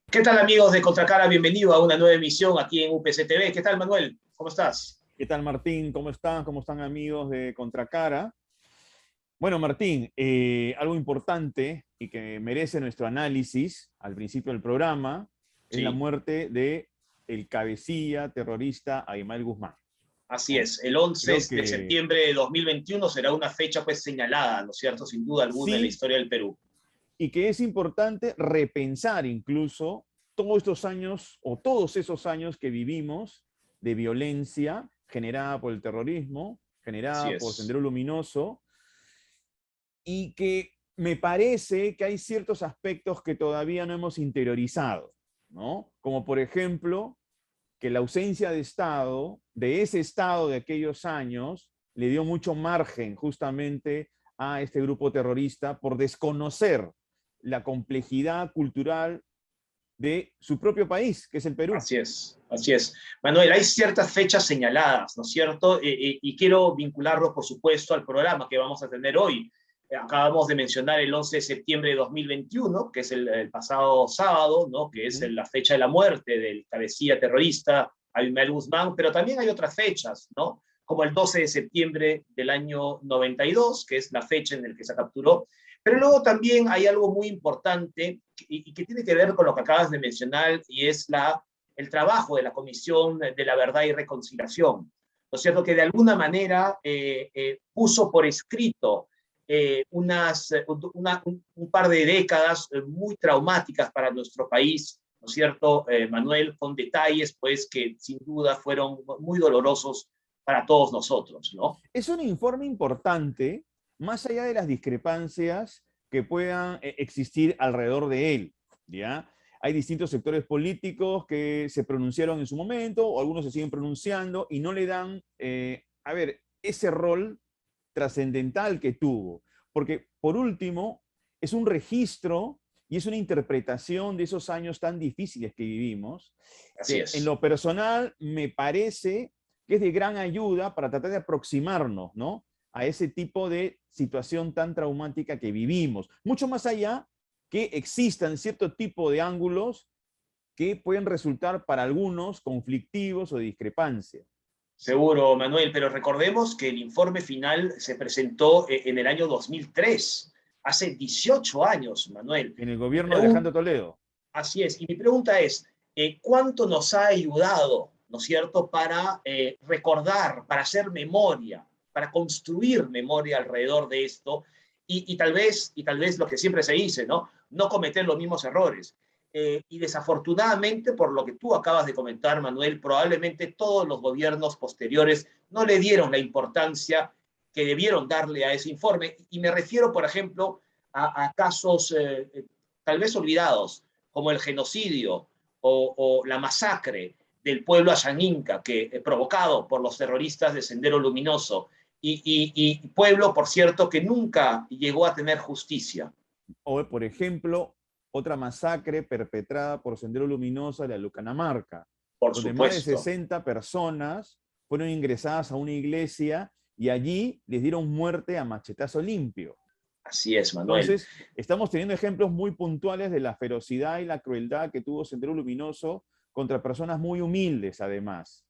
¿Qué tal, amigos de Contracara? Bienvenido a una nueva emisión aquí en UPC TV. ¿Qué tal, Manuel? ¿Cómo estás? ¿Qué tal, Martín? ¿Cómo están? ¿Cómo están, amigos de Contracara? Bueno, Martín, algo importante y que merece nuestro análisis al principio del programa es la Sí, muerte de el cabecilla terrorista Aymael Guzmán, así ¿no? es. El 11 Creo de que septiembre de 2021 será una fecha pues señalada, ¿no es cierto? Sin duda alguna en la sí, historia del Perú. y que es importante repensar incluso todos estos años o todos esos años que vivimos de violencia generada por el terrorismo, Así generada por es. Sendero Luminoso, y que me parece que hay ciertos aspectos que todavía no hemos interiorizado, ¿no? Como por ejemplo, que la ausencia de Estado, de ese Estado de aquellos años, le dio mucho margen justamente a este grupo terrorista por desconocer la complejidad cultural de su propio país, que es el Perú. Así es, así es. Manuel, hay ciertas fechas señaladas, ¿no es cierto? Y quiero vincularlo, por supuesto, al programa que vamos a tener hoy. Acabamos de mencionar el 11 de septiembre de 2021, que es el pasado sábado, ¿no? Que es Uh -huh. la fecha de la muerte del cabecilla terrorista Abimael Guzmán, pero también hay otras fechas, ¿no? Como el 12 de septiembre del año 92, que es la fecha en la que se capturó. Pero luego también hay algo muy importante y que tiene que ver con lo que acabas de mencionar, y es el trabajo de la Comisión de la Verdad y Reconciliación, ¿no es cierto? Que de alguna manera puso por escrito un par de décadas muy traumáticas para nuestro país, ¿no es cierto, Manuel? Con detalles, pues, que sin duda fueron muy dolorosos para todos nosotros, ¿no? Es un informe importante, más allá de las discrepancias que puedan existir alrededor de él, ¿ya? Hay distintos sectores políticos que se pronunciaron en su momento, o algunos se siguen pronunciando y no le dan, ese rol trascendental que tuvo. Porque, por último, es un registro y es una interpretación de esos años tan difíciles que vivimos, Así que en es. lo personal me parece que es de gran ayuda para tratar de aproximarnos, ¿no? A ese tipo de situación tan traumática que vivimos. Mucho más allá que existan cierto tipo de ángulos que pueden resultar para algunos conflictivos o de discrepancia. Seguro, Manuel, pero recordemos que el informe final se presentó en el año 2003, hace 18 años, Manuel. En el Mi gobierno de pregunta, Alejandro Toledo. así es, y mi pregunta es, ¿cuánto nos ha ayudado, ¿no es cierto?, para recordar, para hacer memoria, para construir memoria alrededor de esto, y tal vez lo que siempre se dice, ¿no? No cometer los mismos errores. Y desafortunadamente, por lo que tú acabas de comentar, Manuel, probablemente todos los gobiernos posteriores no le dieron la importancia que debieron darle a ese informe. Y me refiero, por ejemplo, a casos tal vez olvidados, como el genocidio o la masacre del pueblo Ayaninca, que provocado por los terroristas de Sendero Luminoso, y pueblo, por cierto, que nunca llegó a tener justicia. O, por ejemplo, otra masacre perpetrada por Sendero Luminoso de la Lucanamarca, Por donde más de supuesto. 60 personas fueron ingresadas a una iglesia y allí les dieron muerte a machetazo limpio. Así es, Manuel. Entonces, estamos teniendo ejemplos muy puntuales de la ferocidad y la crueldad que tuvo Sendero Luminoso contra personas muy humildes, además.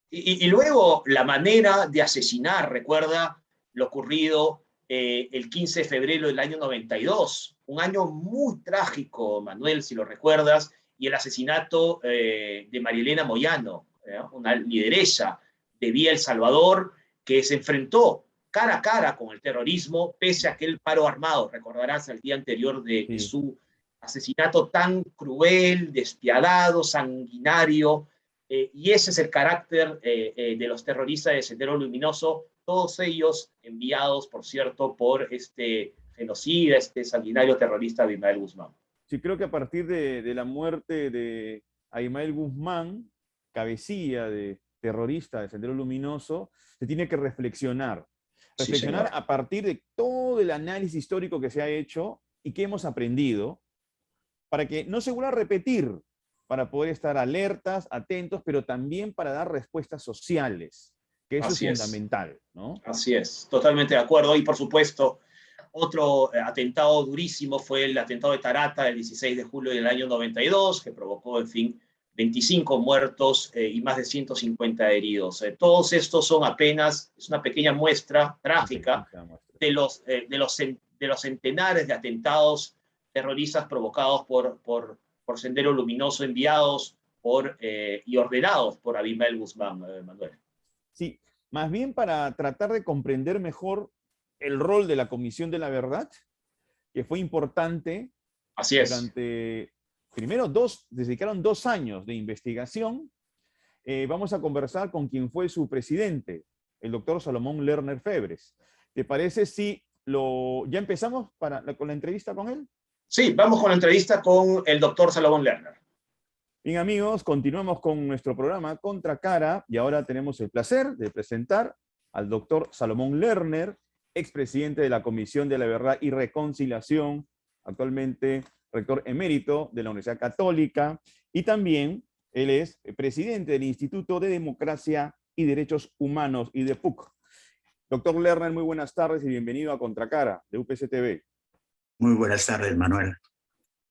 Y luego la manera de asesinar, recuerda lo ocurrido el 15 de febrero del año 92, un año muy trágico, Manuel, si lo recuerdas, y el asesinato de Marielena Moyano, una lideresa de Vía El Salvador, que se enfrentó cara a cara con el terrorismo, pese a aquel paro armado, recordarás, el día anterior de Sí. su asesinato tan cruel, despiadado, sanguinario, y ese es el carácter de los terroristas de Sendero Luminoso, todos ellos enviados, por cierto, por este genocida, este sanguinario terrorista Abimael Guzmán. Sí, creo que a partir de la muerte de Aymael Guzmán, cabecilla de terrorista de Sendero Luminoso, se tiene que reflexionar. Sí, Reflexionar señor. a partir de todo el análisis histórico que se ha hecho y que hemos aprendido, para que no se vuelva a repetir, para poder estar alertas, atentos, pero también para dar respuestas sociales, que eso es Así es. fundamental, ¿no? Así es. Totalmente de acuerdo. Y por supuesto, Otro atentado durísimo fue el atentado de Tarata el 16 de julio del año 92, que provocó, en fin, 25 muertos y más de 150 heridos. Todos estos son apenas, es una pequeña muestra trágica de los centenares de atentados terroristas provocados por Sendero Luminoso, enviados y ordenados por Abimael Guzmán, Manuel. Sí, más bien para tratar de comprender mejor el rol de la Comisión de la Verdad, que fue importante. Así es. Durante, primero, dedicaron 2 años de investigación. Vamos a conversar con quien fue su presidente, el doctor Salomón Lerner Febres. ¿Te parece si ya empezamos con la entrevista con él? Sí, vamos con la entrevista con el doctor Salomón Lerner. Bien, amigos, continuamos con nuestro programa Contracara y ahora tenemos el placer de presentar al doctor Salomón Lerner, expresidente de la Comisión de la Verdad y Reconciliación, actualmente rector emérito de la Universidad Católica, y también él es presidente del Instituto de Democracia y Derechos Humanos, IDEPUC. Doctor Lerner, muy buenas tardes y bienvenido a Contracara de UPC TV. Muy buenas tardes, Manuel.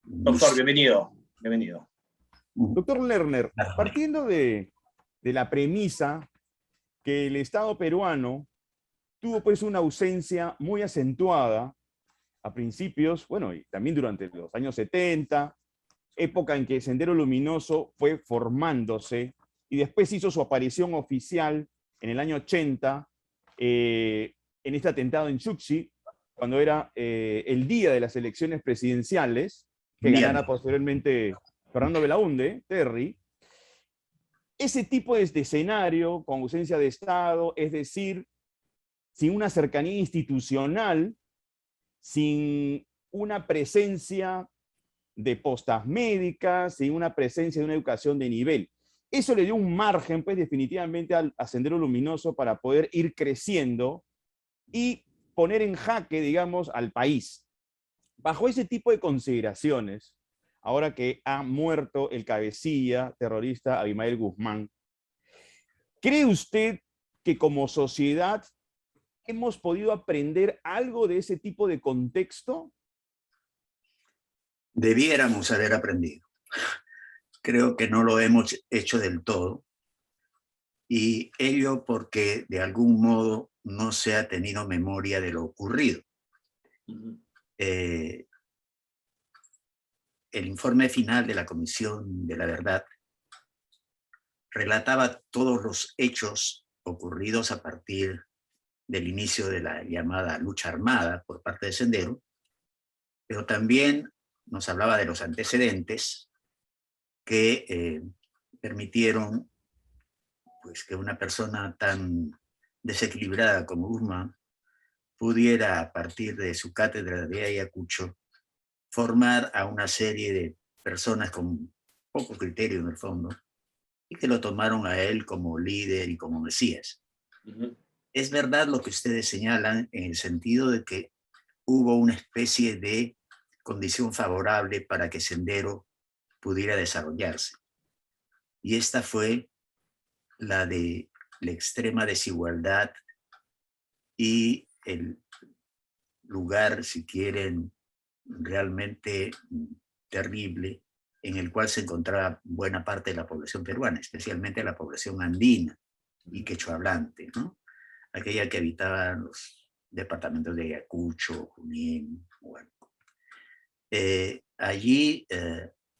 Doctor, bienvenido. Bienvenido. Doctor Lerner, partiendo de la premisa que el Estado peruano tuvo pues una ausencia muy acentuada a principios, bueno, y también durante los años 70, época en que Sendero Luminoso fue formándose y después hizo su aparición oficial en el año 80 en este atentado en Chuxi, cuando era el día de las elecciones presidenciales, que ganara posteriormente Fernando Belaúnde, Terry. Ese tipo de escenario con ausencia de Estado, es decir, sin una cercanía institucional, sin una presencia de postas médicas, sin una presencia de una educación de nivel. Eso le dio un margen, pues, definitivamente a Sendero Luminoso para poder ir creciendo y poner en jaque, digamos, al país. Bajo ese tipo de consideraciones, ahora que ha muerto el cabecilla terrorista Abimael Guzmán, ¿cree usted que como sociedad hemos podido aprender algo de ese tipo de contexto? Debiéramos haber aprendido. Creo que no lo hemos hecho del todo. Y ello porque de algún modo no se ha tenido memoria de lo ocurrido. El informe final de la Comisión de la Verdad relataba todos los hechos ocurridos a partir del inicio de la llamada lucha armada por parte de Sendero, pero también nos hablaba de los antecedentes que permitieron pues, que una persona tan desequilibrada como Guzmán pudiera, a partir de su cátedra de Ayacucho, formar a una serie de personas con poco criterio en el fondo y que lo tomaron a él como líder y como mesías. Es verdad lo que ustedes señalan en el sentido de que hubo una especie de condición favorable para que Sendero pudiera desarrollarse. Y esta fue la de la extrema desigualdad y el lugar, si quieren, realmente terrible en el cual se encontraba buena parte de la población peruana, especialmente la población andina y quechohablante, ¿no? Aquella que habitaba en los departamentos de Ayacucho, Junín, bueno. Allí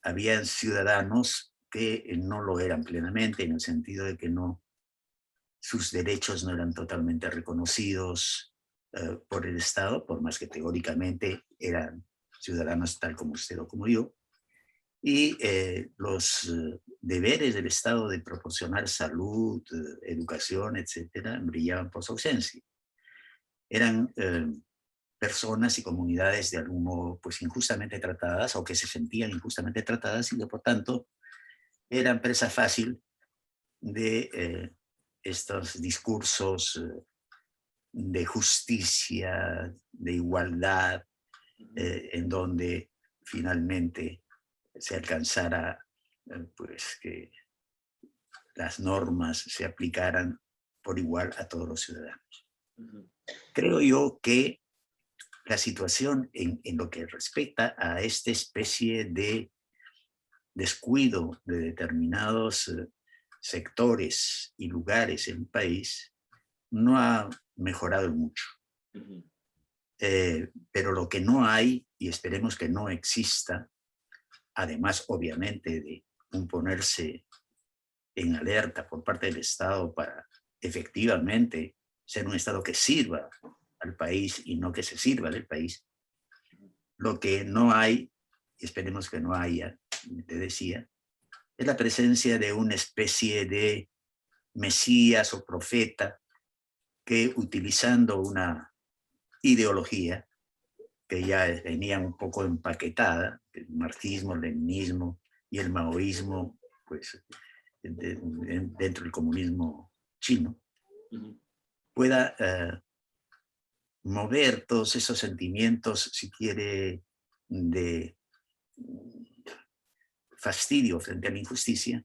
habían ciudadanos que no lo eran plenamente, en el sentido de que sus derechos no eran totalmente reconocidos por el Estado, por más que teóricamente eran ciudadanos tal como usted o como yo, y los deberes del Estado de proporcionar salud, educación, etcétera, brillaban por su ausencia. Eran personas y comunidades de algún modo pues injustamente tratadas o que se sentían injustamente tratadas y que por tanto eran presa fácil de estos discursos de justicia, de igualdad, en donde finalmente se alcanzara pues que las normas se aplicaran por igual a todos los ciudadanos. Creo yo que la situación en lo que respecta a esta especie de descuido de determinados sectores y lugares en el país no ha mejorado mucho. Pero lo que no hay, y esperemos que no exista, además obviamente de un ponerse en alerta por parte del Estado para efectivamente ser un Estado que sirva al país y no que se sirva del país. Lo que no hay, y esperemos que no haya, te decía, es la presencia de una especie de mesías o profeta que, utilizando una ideología que ya venía un poco empaquetada, el marxismo, el leninismo y el maoísmo, pues dentro del comunismo chino, pueda mover todos esos sentimientos, si quiere, de fastidio frente a la injusticia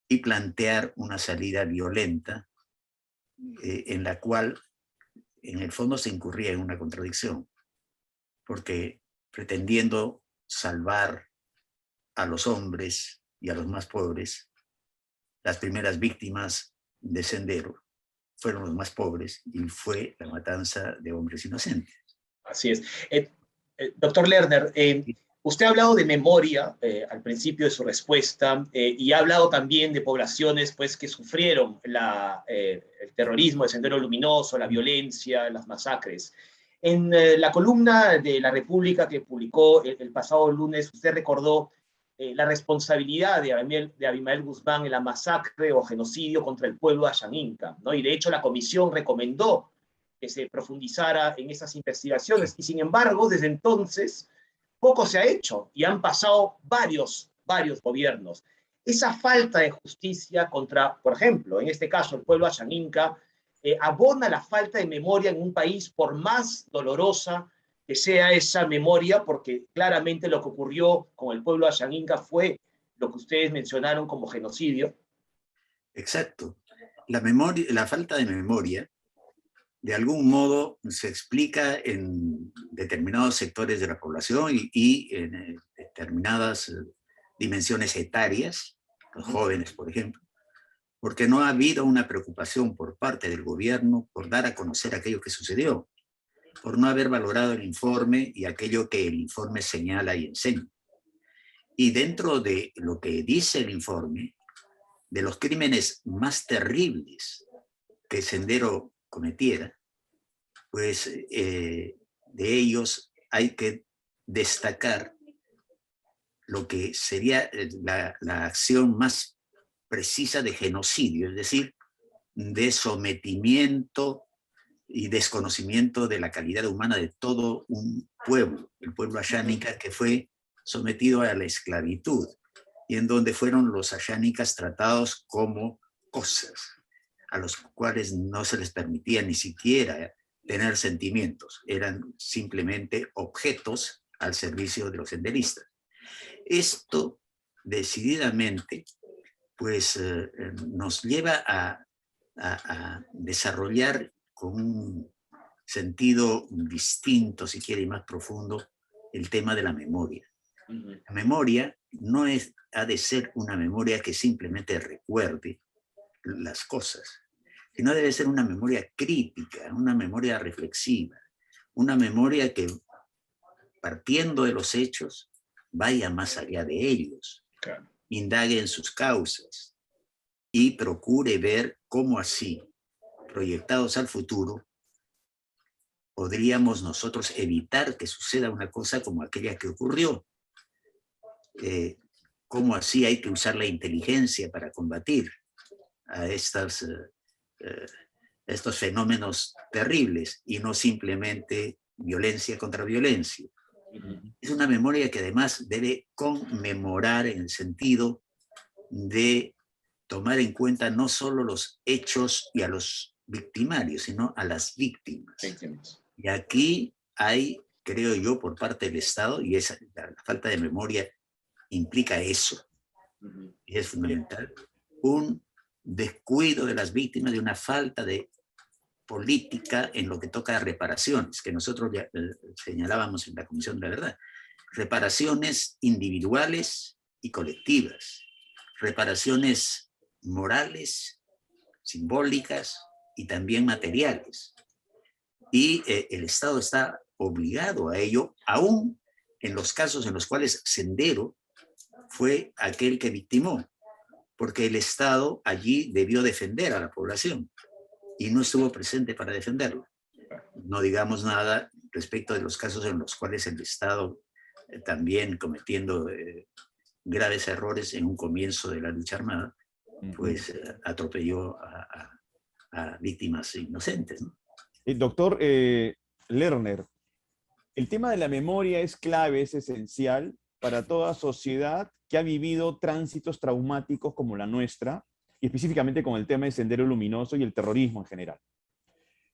y plantear una salida violenta en la cual en el fondo se incurría en una contradicción, porque pretendiendo salvar a los hombres y a los más pobres, las primeras víctimas de Sendero fueron los más pobres y fue la matanza de hombres inocentes. Así es. Doctor Lerner, usted ha hablado de memoria al principio de su respuesta y ha hablado también de poblaciones pues, que sufrieron el terrorismo, el Sendero Luminoso, la violencia, las masacres. En la columna de La República que publicó el pasado lunes, usted recordó la responsabilidad de Abimael Guzmán en la masacre o genocidio contra el pueblo Ayaninka, ¿no? Y de hecho la comisión recomendó que se profundizara en esas investigaciones, y sin embargo, desde entonces, poco se ha hecho, y han pasado varios gobiernos. Esa falta de justicia contra, por ejemplo, en este caso, el pueblo Ayaninka, abona la falta de memoria en un país, por más dolorosa que sea esa memoria, porque claramente lo que ocurrió con el pueblo Ayaninka fue lo que ustedes mencionaron como genocidio. Exacto. La falta de memoria, de algún modo, se explica en determinados sectores de la población y en determinadas dimensiones etarias, los jóvenes, por ejemplo, porque no ha habido una preocupación por parte del gobierno por dar a conocer aquello que sucedió, por no haber valorado el informe y aquello que el informe señala y enseña. Y dentro de lo que dice el informe, de los crímenes más terribles que Sendero cometiera, pues de ellos hay que destacar lo que sería la acción más precisa de genocidio, es decir, de sometimiento y desconocimiento de la calidad humana de todo un pueblo, el pueblo ayánica, que fue sometido a la esclavitud y en donde fueron los ayánicas tratados como cosas, a los cuales no se les permitía ni siquiera tener sentimientos, eran simplemente objetos al servicio de los senderistas. Esto, decididamente, pues nos lleva a desarrollar con un sentido distinto, si quiere, y más profundo, el tema de la memoria. La memoria no ha de ser una memoria que simplemente recuerde las cosas, sino debe ser una memoria crítica, una memoria reflexiva, una memoria que, partiendo de los hechos, vaya más allá de ellos, claro, indague en sus causas y procure ver cómo así, proyectados al futuro, podríamos nosotros evitar que suceda una cosa como aquella que ocurrió. Cómo así hay que usar la inteligencia para combatir a estos fenómenos terribles y no simplemente violencia contra violencia. Es una memoria que además debe conmemorar en el sentido de tomar en cuenta no solo los hechos y a los victimarios, sino a las víctimas. Y aquí hay, creo yo, por parte del Estado, y la falta de memoria implica eso, y es fundamental, un descuido de las víctimas, de una falta de política en lo que toca a reparaciones, que nosotros ya, señalábamos en la Comisión de la Verdad. Reparaciones individuales y colectivas, reparaciones morales, simbólicas y también materiales. Y el Estado está obligado a ello, aún en los casos en los cuales Sendero fue aquel que victimó, porque el Estado allí debió defender a la población y no estuvo presente para defenderlo. No digamos nada respecto de los casos en los cuales el Estado también cometiendo graves errores en un comienzo de la lucha armada, pues atropelló a víctimas inocentes, ¿no? Doctor Lerner, el tema de la memoria es clave, es esencial para toda sociedad que ha vivido tránsitos traumáticos como la nuestra, y específicamente con el tema del Sendero Luminoso y el terrorismo en general.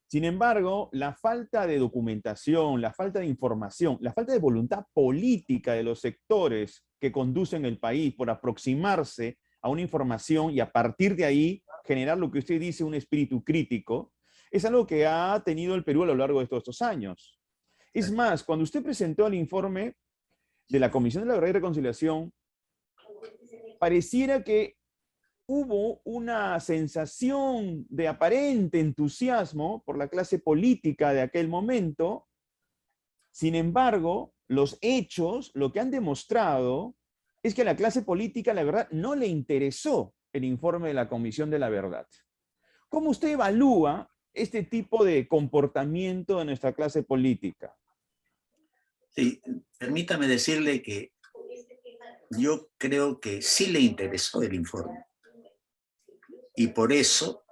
Sin embargo, la falta de documentación, la falta de información, la falta de voluntad política de los sectores que conducen el país por aproximarse a una información y a partir de ahí generar lo que usted dice, un espíritu crítico, es algo que ha tenido el Perú a lo largo de todos estos años. Es más, cuando usted presentó el informe de la Comisión de la Verdad y Reconciliación, pareciera que hubo una sensación de aparente entusiasmo por la clase política de aquel momento. Sin embargo, los hechos, lo que han demostrado, es que a la clase política, la verdad, no le interesó el informe de la Comisión de la Verdad. ¿Cómo usted evalúa este tipo de comportamiento de nuestra clase política? Sí, permítame decirle que yo creo que sí le interesó el informe y por eso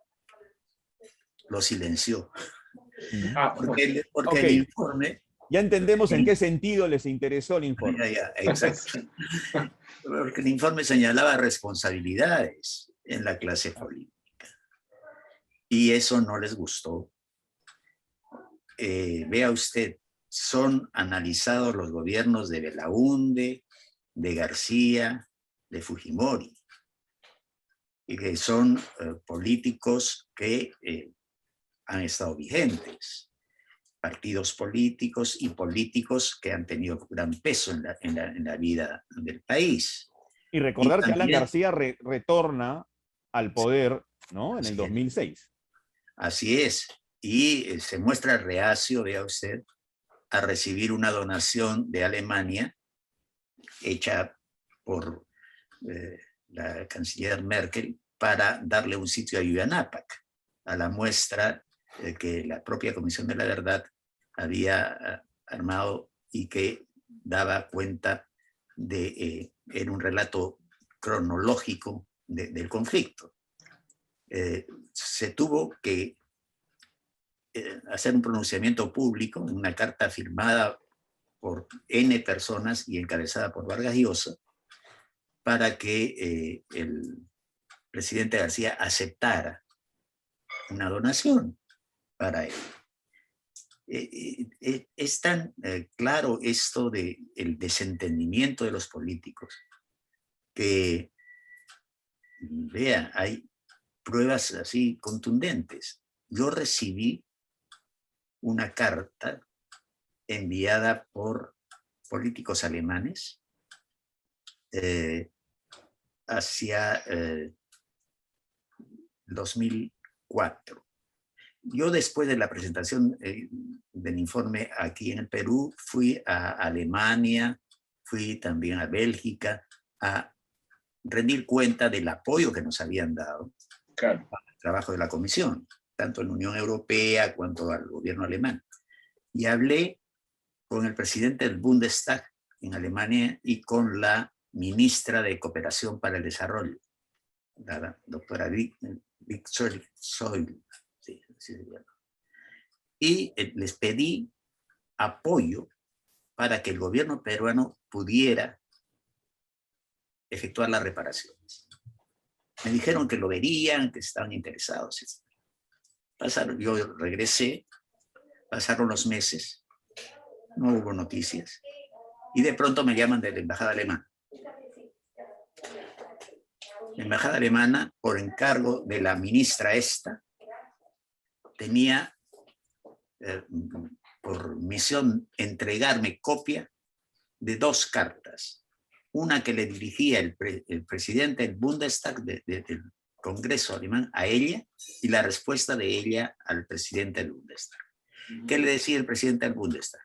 lo silenció. Porque okay. El informe... Ya entendemos en qué sentido les interesó el informe. Exacto. Porque el informe señalaba responsabilidades en la clase política y eso no les gustó. Vea usted, son analizados los gobiernos de Belaúnde, de García, de Fujimori, y que son políticos que han estado vigentes, partidos políticos y políticos que han tenido gran peso en la vida del país. Y recordar que también, Alan García retorna al poder, ¿no? En el 2006. Así es. Y se muestra reacio, vea usted, a recibir una donación de Alemania hecha por la canciller Merkel para darle un sitio a Yuyanapac, a la muestra que la propia Comisión de la Verdad había armado y que daba cuenta de en un relato cronológico del conflicto. Se tuvo que hacer un pronunciamiento público, una carta firmada por N personas y encabezada por Vargas Llosa, para que el presidente García aceptara una donación para él. Es tan claro esto del desentendimiento de los políticos que, vea, hay pruebas así contundentes. Yo recibí una carta enviada por políticos alemanes hacia 2004. Yo después de la presentación del informe aquí en el Perú, fui a Alemania, fui también a Bélgica a rendir cuenta del apoyo que nos habían dado al trabajo de la Comisión, tanto en la Unión Europea cuanto al gobierno alemán. Y hablé con el presidente del Bundestag en Alemania y con la ministra de Cooperación para el Desarrollo, la doctora Victoria Soil. Sí, así se llama. Y les pedí apoyo para que el gobierno peruano pudiera efectuar las reparaciones. Me dijeron que lo verían, que estaban interesados. Yo regresé, pasaron los meses, no hubo noticias, y de pronto me llaman de la embajada alemana. La embajada alemana, por encargo de la ministra esta, tenía por misión entregarme copia de 2 cartas. Una que le dirigía el presidente del Bundestag del Congreso alemán a ella, y la respuesta de ella al presidente del Bundestag. ¿Qué le decía el presidente del Bundestag?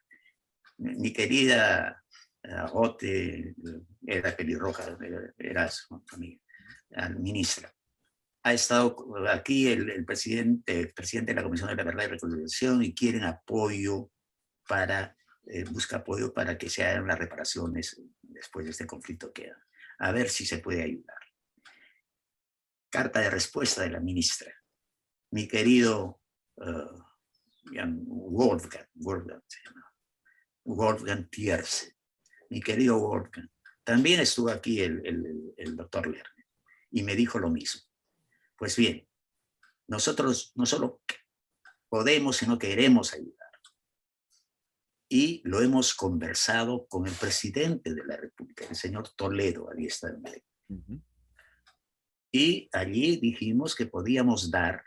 Mi querida Ote, era pelirroja, era su amiga, ministra. Ha estado aquí el presidente de la Comisión de la Verdad y Reconciliación y quieren apoyo para, busca apoyo para que se hagan las reparaciones después de este conflicto que a ver si se puede ayudar. Carta de respuesta de la ministra. Mi querido Wolfgang Thierse, mi querido Wolfgang, también estuvo aquí el doctor Lerner y me dijo lo mismo. Pues bien, nosotros no solo podemos, sino queremos ayudar. Y lo hemos conversado con el presidente de la República, el señor Toledo, allí está en Madrid. Y allí dijimos que podíamos dar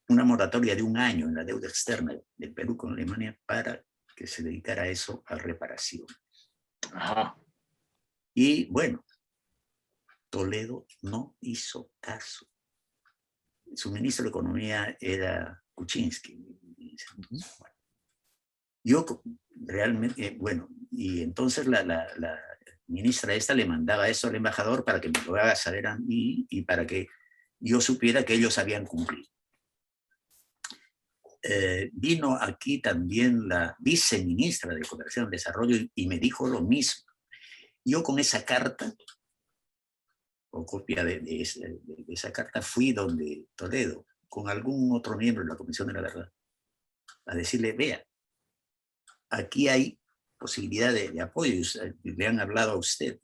una moratoria de 1 año en la deuda externa del Perú con Alemania para que se dedicara a eso, a reparación. Ajá. Y bueno, Toledo no hizo caso. Su ministro de Economía era Kuczynski. Yo realmente, bueno, y entonces la ministra esta le mandaba eso al embajador para que me lo haga saber a mí y para que yo supiera que ellos habían cumplido. Vino aquí también la viceministra de Cooperación y Desarrollo y me dijo lo mismo. Yo con esa carta, o copia de esa carta, fui donde Toledo, con algún otro miembro de la Comisión de la Verdad, a decirle, vea, aquí hay posibilidad de apoyo, le han hablado a usted.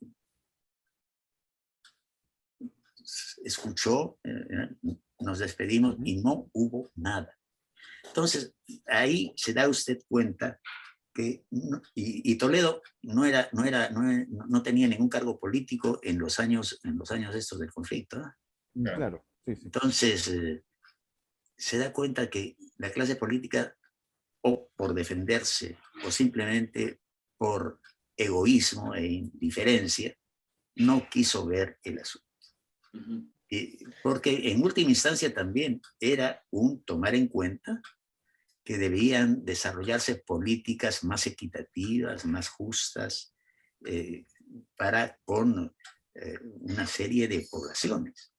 Escuchó, nos despedimos y no hubo nada. Entonces, ahí se da usted cuenta que, y Toledo no tenía ningún cargo político en los años estos del conflicto, ¿no? Claro, sí, sí. Entonces, se da cuenta que la clase política, o por defenderse, o simplemente por egoísmo e indiferencia, no quiso ver el asunto. Porque en última instancia también era un tomar en cuenta que debían desarrollarse políticas más equitativas, más justas, para con una serie de poblaciones.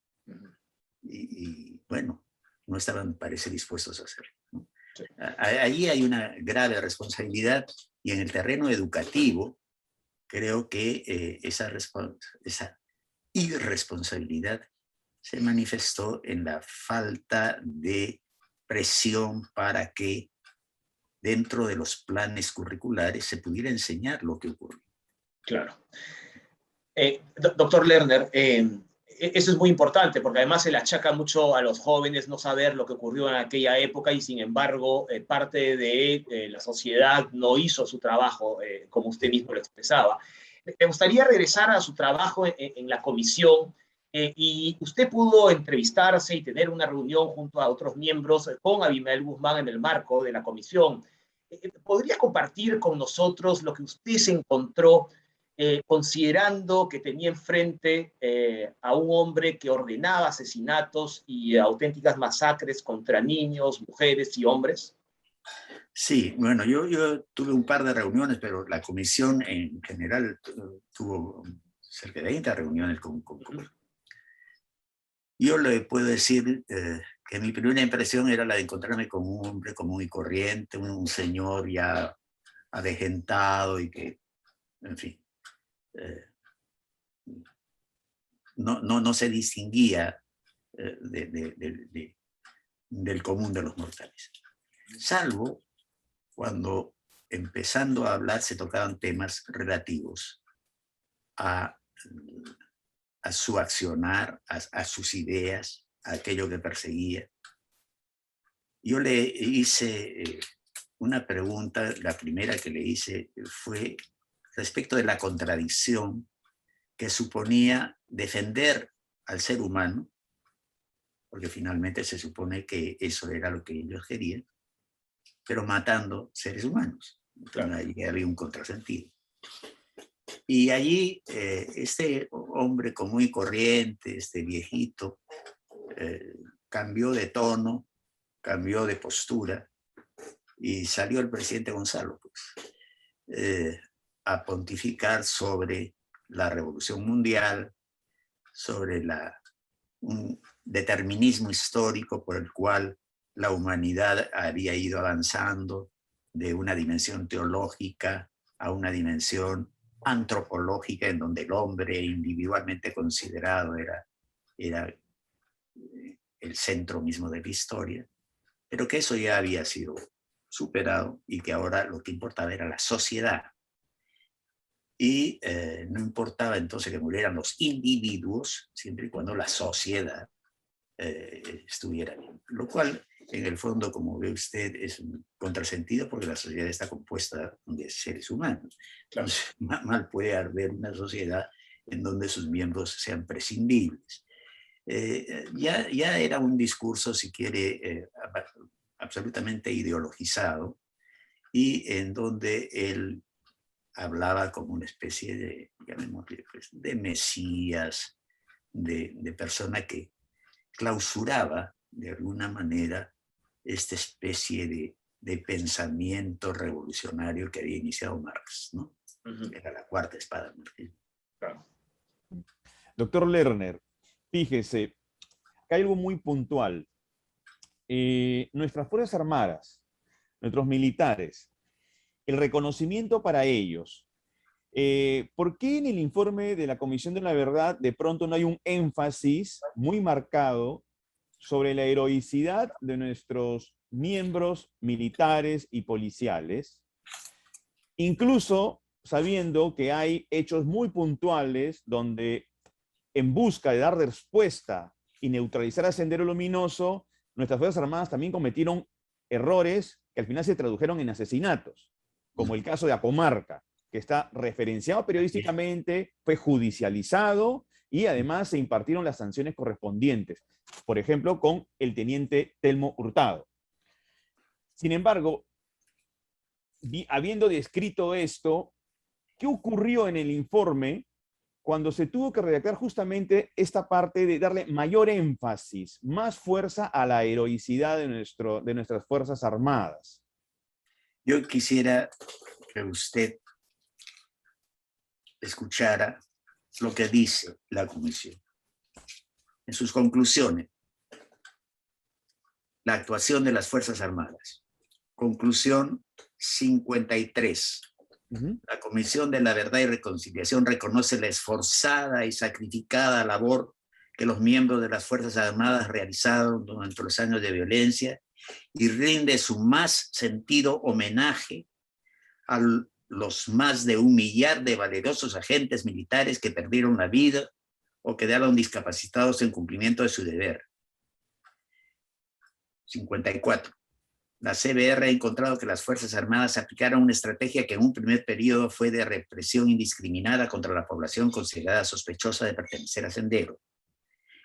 Y bueno, no estaban, parece, dispuestos a hacerlo, ¿no? Sí. Ahí hay una grave responsabilidad, y en el terreno educativo creo que esa irresponsabilidad se manifestó en la falta de presión para que dentro de los planes curriculares se pudiera enseñar lo que ocurrió. Claro. Doctor Lerner, eso es muy importante porque además se le achaca mucho a los jóvenes no saber lo que ocurrió en aquella época y sin embargo parte de la sociedad no hizo su trabajo como usted mismo lo expresaba. Me gustaría regresar a su trabajo en la comisión y usted pudo entrevistarse y tener una reunión junto a otros miembros con Abimael Guzmán en el marco de la comisión. ¿Podría compartir con nosotros lo que usted se encontró considerando que tenía enfrente a un hombre que ordenaba asesinatos y auténticas masacres contra niños, mujeres y hombres? Sí, bueno, yo tuve un par de reuniones, pero la comisión en general tuvo cerca de 20 reuniones con yo le puedo decir que mi primera impresión era la de encontrarme con un hombre común y corriente, un señor ya avejentado y que, en fin, no se distinguía del común de los mortales. Salvo cuando, empezando a hablar, se tocaban temas relativos a su accionar, a sus ideas, a aquello que perseguía. Yo le hice una pregunta, la primera que le hice fue respecto de la contradicción que suponía defender al ser humano, porque finalmente se supone que eso era lo que ellos querían, pero matando seres humanos. Claro. Allí había un contrasentido. Y allí este hombre común y corriente, este viejito, cambió de tono, cambió de postura, y salió el presidente Gonzalo, pues, a pontificar sobre la revolución mundial, sobre un determinismo histórico por el cual la humanidad había ido avanzando de una dimensión teológica a una dimensión antropológica, en donde el hombre individualmente considerado era el centro mismo de la historia, pero que eso ya había sido superado y que ahora lo que importaba era la sociedad. Y no importaba entonces que murieran los individuos, siempre y cuando la sociedad estuviera bien. Lo cual, en el fondo, como ve usted, es un contrasentido porque la sociedad está compuesta de seres humanos. Entonces, mal puede haber una sociedad en donde sus miembros sean prescindibles. Ya era un discurso, si quiere, absolutamente ideologizado, y en donde él hablaba como una especie de, llamémosle, pues, de mesías, de persona que clausuraba de alguna manera esta especie de pensamiento revolucionario que había iniciado Marx, ¿no? Era la cuarta espada. Claro. Doctor Lerner, fíjese, que hay algo muy puntual. Nuestras Fuerzas Armadas, nuestros militares, el reconocimiento para ellos. ¿Por qué en el informe de la Comisión de la Verdad de pronto no hay un énfasis muy marcado sobre la heroicidad de nuestros miembros militares y policiales, incluso sabiendo que hay hechos muy puntuales donde, en busca de dar respuesta y neutralizar a Sendero Luminoso, nuestras Fuerzas Armadas también cometieron errores que al final se tradujeron en asesinatos, como el caso de Apomarca, que está referenciado periodísticamente, fue judicializado y además se impartieron las sanciones correspondientes, por ejemplo, con el teniente Telmo Hurtado. Sin embargo, habiendo descrito esto, ¿qué ocurrió en el informe cuando se tuvo que redactar justamente esta parte de darle mayor énfasis, más fuerza a la heroicidad de nuestras Fuerzas Armadas? Yo quisiera que usted escuchara lo que dice la Comisión. En sus conclusiones, la actuación de las Fuerzas Armadas. Conclusión 53. La Comisión de la Verdad y Reconciliación reconoce la esforzada y sacrificada labor que los miembros de las Fuerzas Armadas realizaron durante los años de violencia y rinde su más sentido homenaje a los más de 1 millar de valerosos agentes militares que perdieron la vida o quedaron discapacitados en cumplimiento de su deber. 54. La CBR ha encontrado que las Fuerzas Armadas aplicaron una estrategia que en un primer periodo fue de represión indiscriminada contra la población considerada sospechosa de pertenecer a Sendero.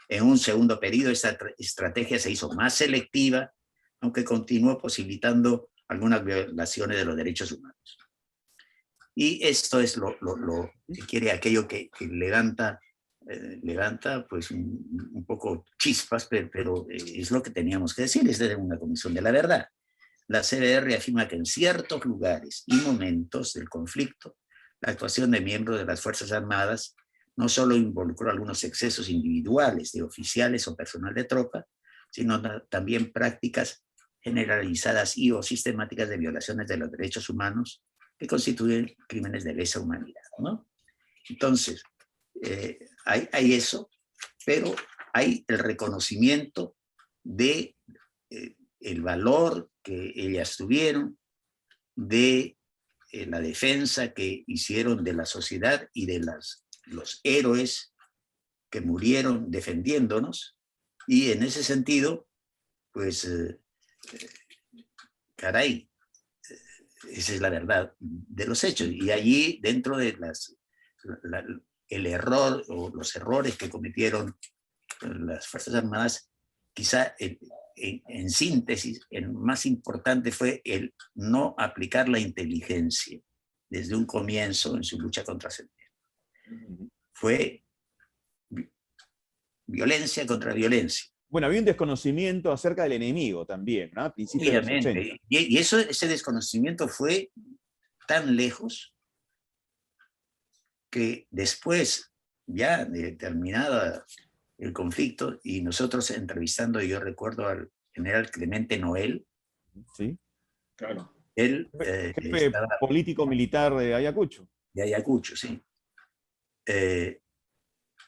En un segundo periodo, esta estrategia se hizo más selectiva, aunque continuó posibilitando algunas violaciones de los derechos humanos. Y esto es lo que quiere aquello que levanta pues un poco chispas, pero es lo que teníamos que decir, es de una Comisión de la Verdad. La CBR afirma que en ciertos lugares y momentos del conflicto, la actuación de miembros de las Fuerzas Armadas no solo involucró algunos excesos individuales de oficiales o personal de tropa, sino también prácticas generalizadas y o sistemáticas de violaciones de los derechos humanos que constituyen crímenes de lesa humanidad, ¿no? Entonces, hay eso, pero hay el reconocimiento de el valor que ellas tuvieron, de la defensa que hicieron de la sociedad y de los héroes que murieron defendiéndonos, y en ese sentido, pues, caray, esa es la verdad de los hechos. Y allí, dentro de el error o los errores que cometieron las Fuerzas Armadas, quizá en síntesis, el más importante fue el no aplicar la inteligencia desde un comienzo en su lucha contra Sendero. Fue violencia contra violencia. Bueno, había un desconocimiento acerca del enemigo también, ¿no? A principios de los 80. Y ese desconocimiento fue tan lejos que después, ya de terminado el conflicto, y nosotros entrevistando, yo recuerdo al general Clemente Noel, Sí. Claro. él Jefe político-militar de Ayacucho. De Ayacucho, sí.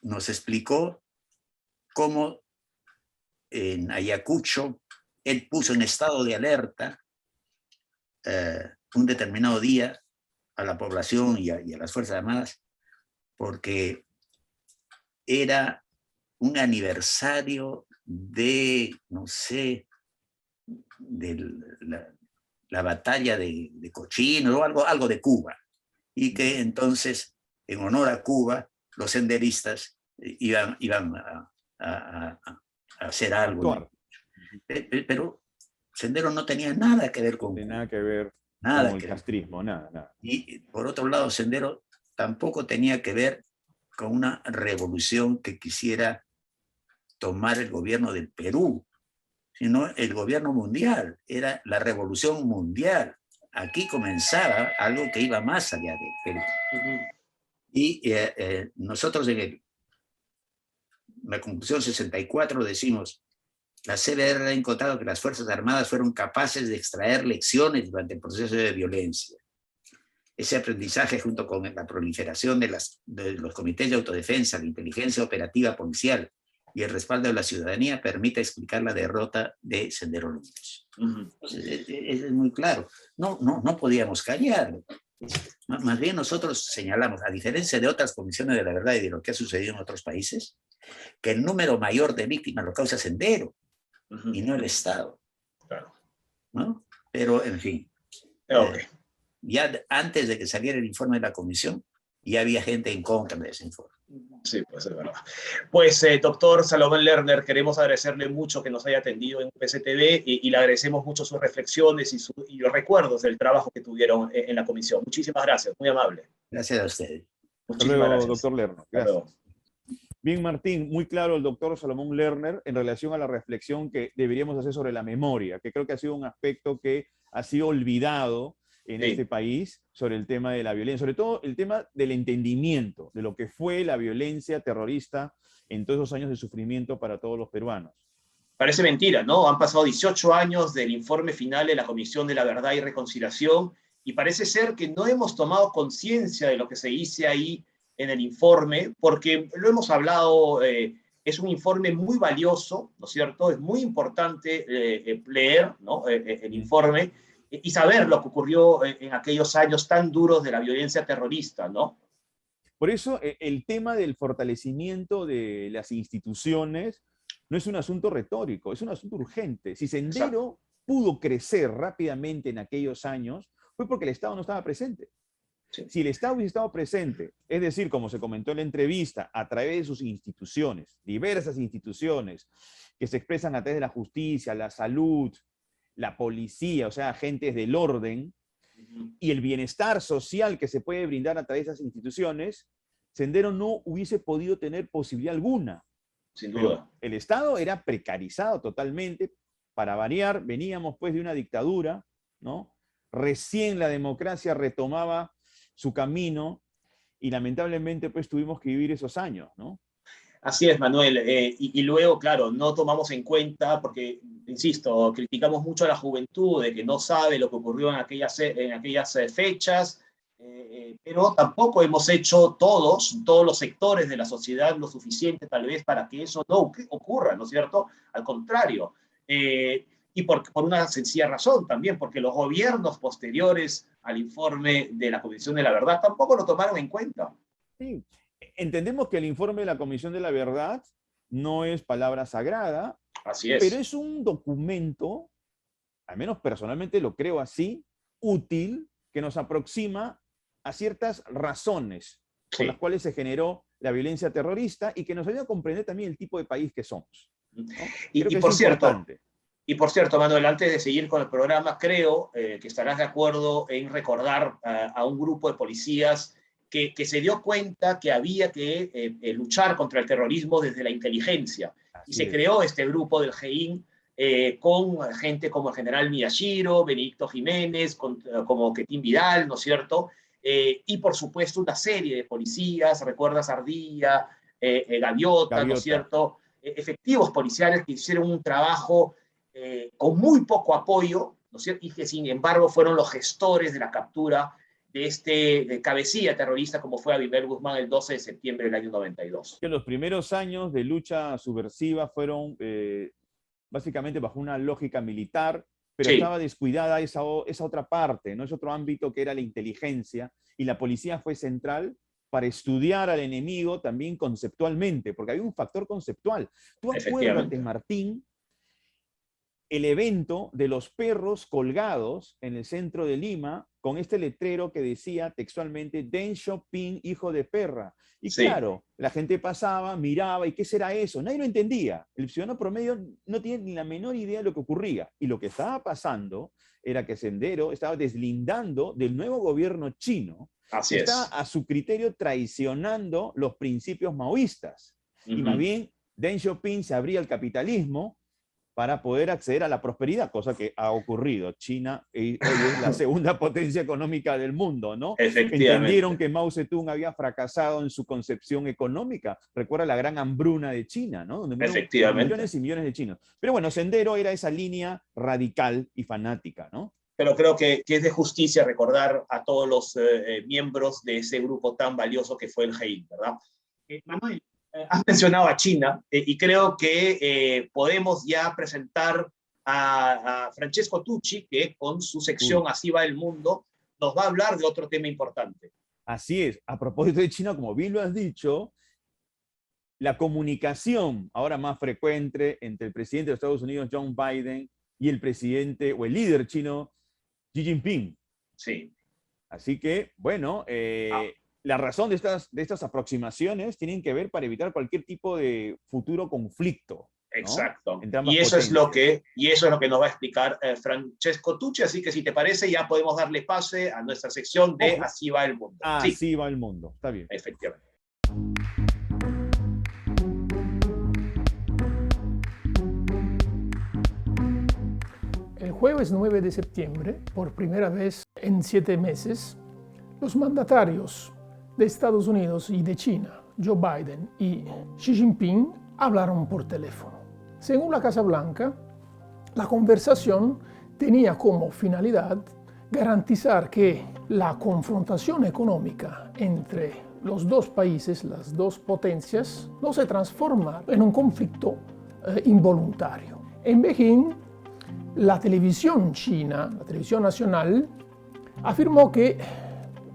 Nos explicó cómo en Ayacucho él puso en estado de alerta un determinado día a la población y a las Fuerzas Armadas, porque era un aniversario de, no sé, de la batalla de Cochino o algo de Cuba, y que entonces, en honor a Cuba, los senderistas iban a hacer algo, ¿no? Pero Sendero no tenía nada que ver con Cuba. Nada que ver nada con el castrismo, nada. Y por otro lado, Sendero tampoco tenía que ver con una revolución que quisiera tomar el gobierno del Perú, sino el gobierno mundial, era la revolución mundial. Aquí comenzaba algo que iba más allá del Perú. Y nosotros en la conclusión 64 decimos: la CBR ha encontrado que las Fuerzas Armadas fueron capaces de extraer lecciones durante el proceso de violencia. Ese aprendizaje, junto con la proliferación de los comités de autodefensa, la inteligencia operativa policial y el respaldo de la ciudadanía, permite explicar la derrota de Sendero Luminoso. Entonces, es muy claro. No podíamos callar. Más bien nosotros señalamos, a diferencia de otras comisiones de la verdad y de lo que ha sucedido en otros países, que el número mayor de víctimas lo causa Sendero y no el Estado. Claro. ¿No? Pero, en fin. Ya antes de que saliera el informe de la comisión, ya había gente en contra de ese informe. Sí, pues es verdad. Pues, doctor Salomón Lerner, queremos agradecerle mucho que nos haya atendido en PCTV y le agradecemos mucho sus reflexiones y los recuerdos del trabajo que tuvieron en la comisión. Muchísimas gracias, muy amable. Gracias a ustedes. Muchísimas gracias, doctor Lerner. Gracias. Hasta luego. Bien, Martín, muy claro el doctor Salomón Lerner en relación a la reflexión que deberíamos hacer sobre la memoria, que creo que ha sido un aspecto que ha sido olvidado en este país sobre el tema de la violencia, sobre todo el tema del entendimiento de lo que fue la violencia terrorista en todos esos años de sufrimiento para todos los peruanos. Parece mentira, ¿no? Han pasado 18 años del informe final de la Comisión de la Verdad y Reconciliación y parece ser que no hemos tomado conciencia de lo que se dice ahí en el informe, porque lo hemos hablado, es un informe muy valioso, ¿no es cierto? Es muy importante leer, ¿no? El informe y saber lo que ocurrió en aquellos años tan duros de la violencia terrorista, ¿no? Por eso el tema del fortalecimiento de las instituciones no es un asunto retórico, es un asunto urgente. Si Sendero pudo crecer rápidamente en aquellos años, fue porque el Estado no estaba presente. Sí. Si el Estado hubiese estado presente, es decir, como se comentó en la entrevista, a través de sus instituciones, diversas instituciones, que se expresan a través de la justicia, la salud, la policía, o sea, agentes del orden, y el bienestar social que se puede brindar a través de esas instituciones, Sendero no hubiese podido tener posibilidad alguna. Sin duda. Pero el Estado era precarizado totalmente. Para variar, veníamos pues de una dictadura, ¿no? Recién la democracia retomaba su camino y lamentablemente pues tuvimos que vivir esos años, ¿no? Así es, Manuel. Y luego, claro, no tomamos en cuenta, porque, insisto, criticamos mucho a la juventud de que no sabe lo que ocurrió en aquellas fechas, pero tampoco hemos hecho todos los sectores de la sociedad lo suficiente tal vez para que eso no ocurra, ¿no es cierto? Al contrario. Y por una sencilla razón también, porque los gobiernos posteriores al informe de la Comisión de la Verdad tampoco lo tomaron en cuenta. Sí. Entendemos que el informe de la Comisión de la Verdad no es palabra sagrada, así es, pero es un documento, al menos personalmente lo creo así, útil, que nos aproxima a ciertas razones por las cuales se generó la violencia terrorista y que nos ayuda a comprender también el tipo de país que somos, ¿no? Y por cierto, Y por cierto, Manuel, antes de seguir con el programa, creo que estarás de acuerdo en recordar a un grupo de policías que se dio cuenta que había que luchar contra el terrorismo desde la inteligencia. Y se creó este grupo del GEIN con gente como el general Miyashiro, Benedicto Jiménez, como Quetín Vidal, ¿no es cierto? Y por supuesto una serie de policías, recuerdas Ardilla, Gaviota, ¿no es cierto? Efectivos policiales que hicieron un trabajo con muy poco apoyo, ¿no es cierto? Y que sin embargo fueron los gestores de la captura de este cabecilla terrorista como fue Abimael Guzmán el 12 de septiembre del año 92. Que los primeros años de lucha subversiva fueron básicamente bajo una lógica militar, pero estaba descuidada esa otra parte, ¿no? Es otro ámbito que era la inteligencia, y la policía fue central para estudiar al enemigo también conceptualmente, porque había un factor conceptual. Tú acuérdate, Martín, el evento de los perros colgados en el centro de Lima con este letrero que decía textualmente Deng Xiaoping, hijo de perra. Y claro, la gente pasaba, miraba, ¿y qué será eso? Nadie lo entendía. El ciudadano promedio no tiene ni la menor idea de lo que ocurría. Y lo que estaba pasando era que Sendero estaba deslindando del nuevo gobierno chino. Así estaba es. a su criterio traicionando los principios maoístas. Y más bien, Deng Xiaoping se abría al capitalismo para poder acceder a la prosperidad, cosa que ha ocurrido. China hoy es la segunda potencia económica del mundo, ¿no? Entendieron que Mao Zedong había fracasado en su concepción económica. Recuerda la gran hambruna de China, ¿no? Donde murieron millones y millones de chinos. Pero bueno, Sendero era esa línea radical y fanática, ¿no? Pero creo que es de justicia recordar a todos los miembros de ese grupo tan valioso que fue el GEIN, ¿verdad? Manuel, has mencionado a China y creo que podemos ya presentar a Francesco Tucci, que con su sección Así va el mundo, nos va a hablar de otro tema importante. Así es. A propósito de China, como bien lo has dicho, la comunicación ahora más frecuente entre el presidente de Estados Unidos, Joe Biden, y el presidente o el líder chino, Xi Jinping. Sí. Así que, bueno, la razón de estas aproximaciones tienen que ver para evitar cualquier tipo de futuro conflicto, ¿no? Exacto. Y eso es lo que nos va a explicar Francesco Tucci. Así que si te parece, ya podemos darle pase a nuestra sección de Así va el mundo. Así va el mundo. Está bien. Efectivamente. El jueves 9 de septiembre, por primera vez en 7 meses, los mandatarios de Estados Unidos y de China, Joe Biden y Xi Jinping, hablaron por teléfono. Según la Casa Blanca, la conversación tenía como finalidad garantizar que la confrontación económica entre los dos países, las dos potencias, no se transforma en un conflicto involuntario. En Beijing, la televisión china, la televisión nacional, afirmó que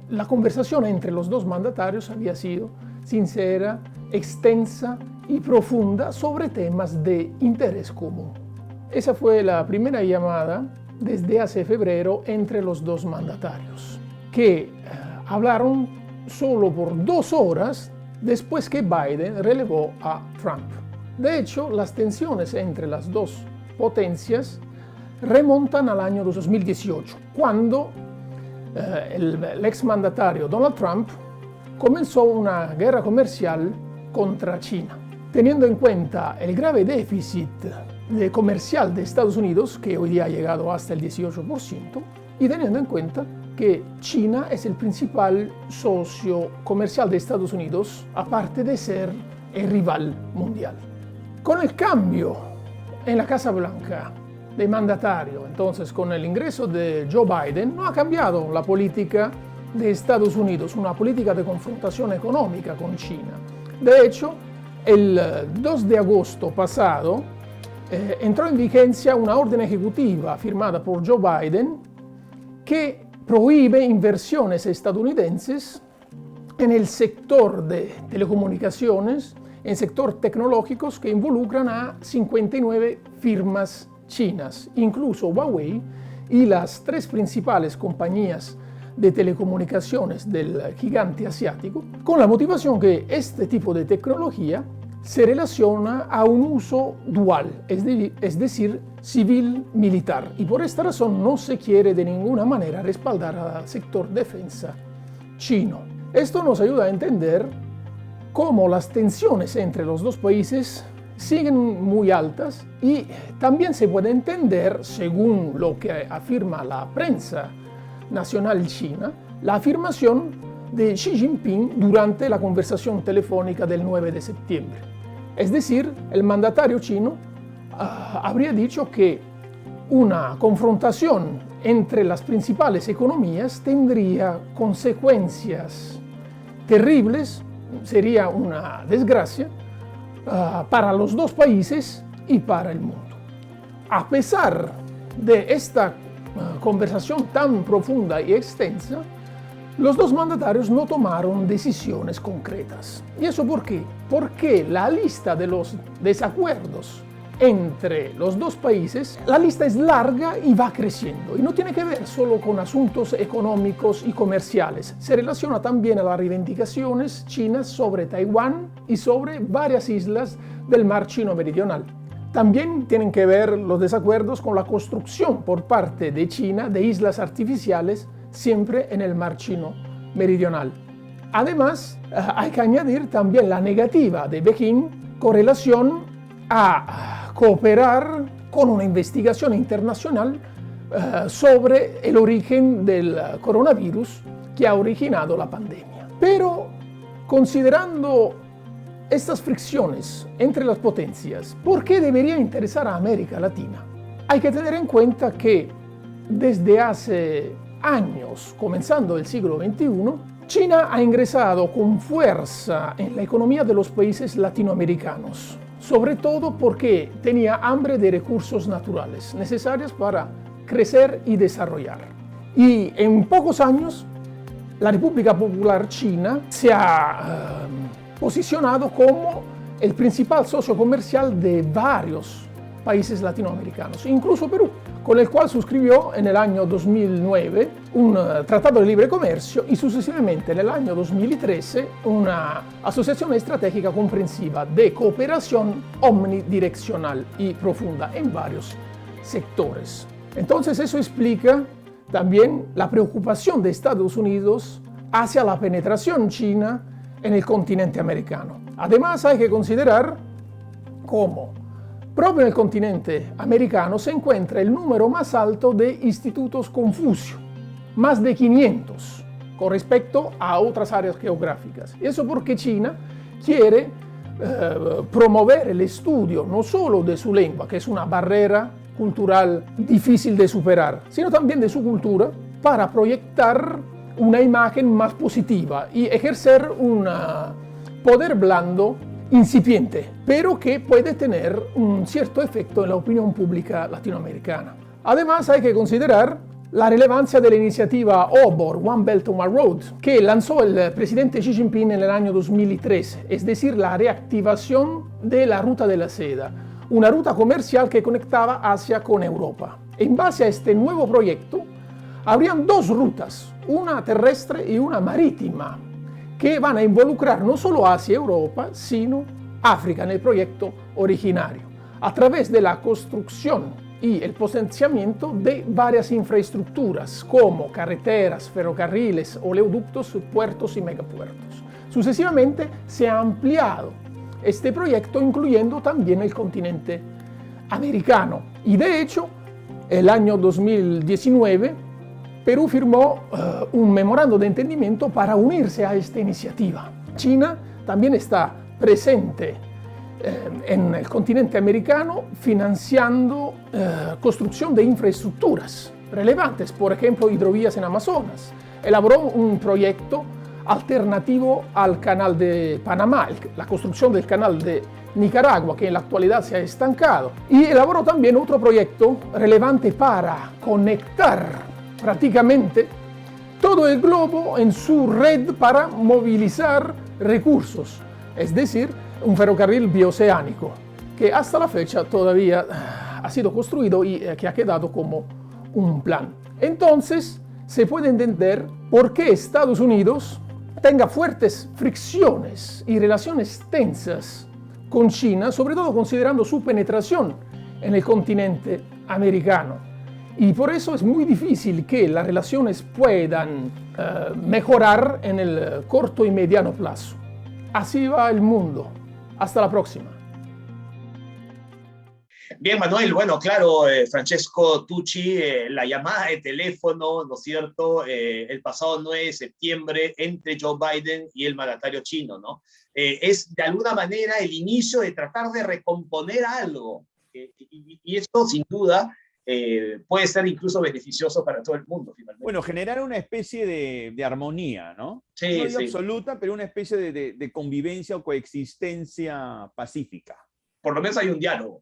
la conversación entre los dos mandatarios había sido sincera, extensa y profunda sobre temas de interés común. Esa fue la primera llamada desde hace febrero entre los dos mandatarios, que hablaron solo por 2 horas después que Biden relevó a Trump. De hecho, las tensiones entre las dos potencias remontan al año 2018, cuando el exmandatario Donald Trump comenzó una guerra comercial contra China. Teniendo en cuenta el grave déficit comercial de Estados Unidos, que hoy día ha llegado hasta el 18%, y teniendo en cuenta que China es el principal socio comercial de Estados Unidos, aparte de ser el rival mundial. Con el cambio en la Casa Blanca de mandatario, entonces con el ingreso de Joe Biden, no ha cambiado la política de Estados Unidos, una política de confrontación económica con China. De hecho, el 2 de agosto pasado entró en vigencia una orden ejecutiva firmada por Joe Biden que prohíbe inversiones estadounidenses en el sector de telecomunicaciones, en sector tecnológicos que involucran a 59 firmas chinas, incluso Huawei y las 3 principales compañías de telecomunicaciones del gigante asiático, con la motivación que este tipo de tecnología se relaciona a un uso dual, es decir, civil-militar, y por esta razón no se quiere de ninguna manera respaldar al sector defensa chino. Esto nos ayuda a entender cómo las tensiones entre los dos países siguen muy altas y también se puede entender, según lo que afirma la prensa nacional china, la afirmación de Xi Jinping durante la conversación telefónica del 9 de septiembre. Es decir, el mandatario chino habría dicho que una confrontación entre las principales economías tendría consecuencias terribles, sería una desgracia para los dos países y para el mundo. A pesar de esta conversación tan profunda y extensa, los dos mandatarios no tomaron decisiones concretas. ¿Y eso por qué? Porque la lista de los desacuerdos entre los dos países, la lista es larga y va creciendo. Y no tiene que ver solo con asuntos económicos y comerciales. Se relaciona también a las reivindicaciones chinas sobre Taiwán y sobre varias islas del Mar Chino Meridional. También tienen que ver los desacuerdos con la construcción por parte de China de islas artificiales siempre en el Mar Chino Meridional. Además, hay que añadir también la negativa de Pekín con relación a cooperar con una investigación internacional sobre el origen del coronavirus que ha originado la pandemia. Pero, considerando estas fricciones entre las potencias, ¿por qué debería interesar a América Latina? Hay que tener en cuenta que desde hace años, comenzando el siglo XXI, China ha ingresado con fuerza en la economía de los países latinoamericanos, sobre todo porque tenía hambre de recursos naturales necesarios para crecer y desarrollar. Y en pocos años, la República Popular China se ha posicionado como el principal socio comercial de varios países latinoamericanos, incluso Perú, con el cual suscribió en el año 2009 un tratado de libre comercio y sucesivamente en el año 2013 una asociación estratégica comprensiva de cooperación omnidireccional y profunda en varios sectores. Entonces eso explica también la preocupación de Estados Unidos hacia la penetración china en el continente americano. Además hay que considerar cómo propio en el continente americano se encuentra el número más alto de institutos Confucio, más de 500 con respecto a otras áreas geográficas. Y eso porque China quiere promover el estudio no solo de su lengua, que es una barrera cultural difícil de superar, sino también de su cultura para proyectar una imagen más positiva y ejercer un poder blando incipiente, pero que puede tener un cierto efecto en la opinión pública latinoamericana. Además, hay que considerar la relevancia de la iniciativa OBOR, One Belt One Road, que lanzó el presidente Xi Jinping en el año 2013, es decir, la reactivación de la Ruta de la Seda, una ruta comercial que conectaba Asia con Europa. En base a este nuevo proyecto, habrían dos rutas, una terrestre y una marítima, que van a involucrar no solo Asia y Europa, sino África en el proyecto originario, a través de la construcción y el potenciamiento de varias infraestructuras, como carreteras, ferrocarriles, oleoductos, puertos y megapuertos. Sucesivamente se ha ampliado este proyecto, incluyendo también el continente americano. Y de hecho, el año 2019, Perú firmó un memorando de entendimiento para unirse a esta iniciativa. China también está presente en el continente americano financiando construcción de infraestructuras relevantes, por ejemplo, hidrovías en Amazonas. Elaboró un proyecto alternativo al canal de Panamá, la construcción del canal de Nicaragua, que en la actualidad se ha estancado. Y elaboró también otro proyecto relevante para conectar prácticamente todo el globo en su red para movilizar recursos, es decir, un ferrocarril bioceánico, que hasta la fecha todavía ha sido construido y que ha quedado como un plan. Entonces, se puede entender por qué Estados Unidos tenga fuertes fricciones y relaciones tensas con China, sobre todo considerando su penetración en el continente americano. Y por eso es muy difícil que las relaciones puedan mejorar en el corto y mediano plazo. Así va el mundo. Hasta la próxima. Bien, Manuel, bueno, claro, Francesco Tucci, la llamada de teléfono, ¿no es cierto?, el pasado 9 de septiembre entre Joe Biden y el mandatario chino, ¿no? Es de alguna manera el inicio de tratar de recomponer algo, y esto sin duda puede ser incluso beneficioso para todo el mundo, finalmente. Bueno, generar una especie de armonía, ¿no? Sí, No digo sí. absoluta, pero una especie de convivencia o coexistencia pacífica. Por lo menos hay un diálogo.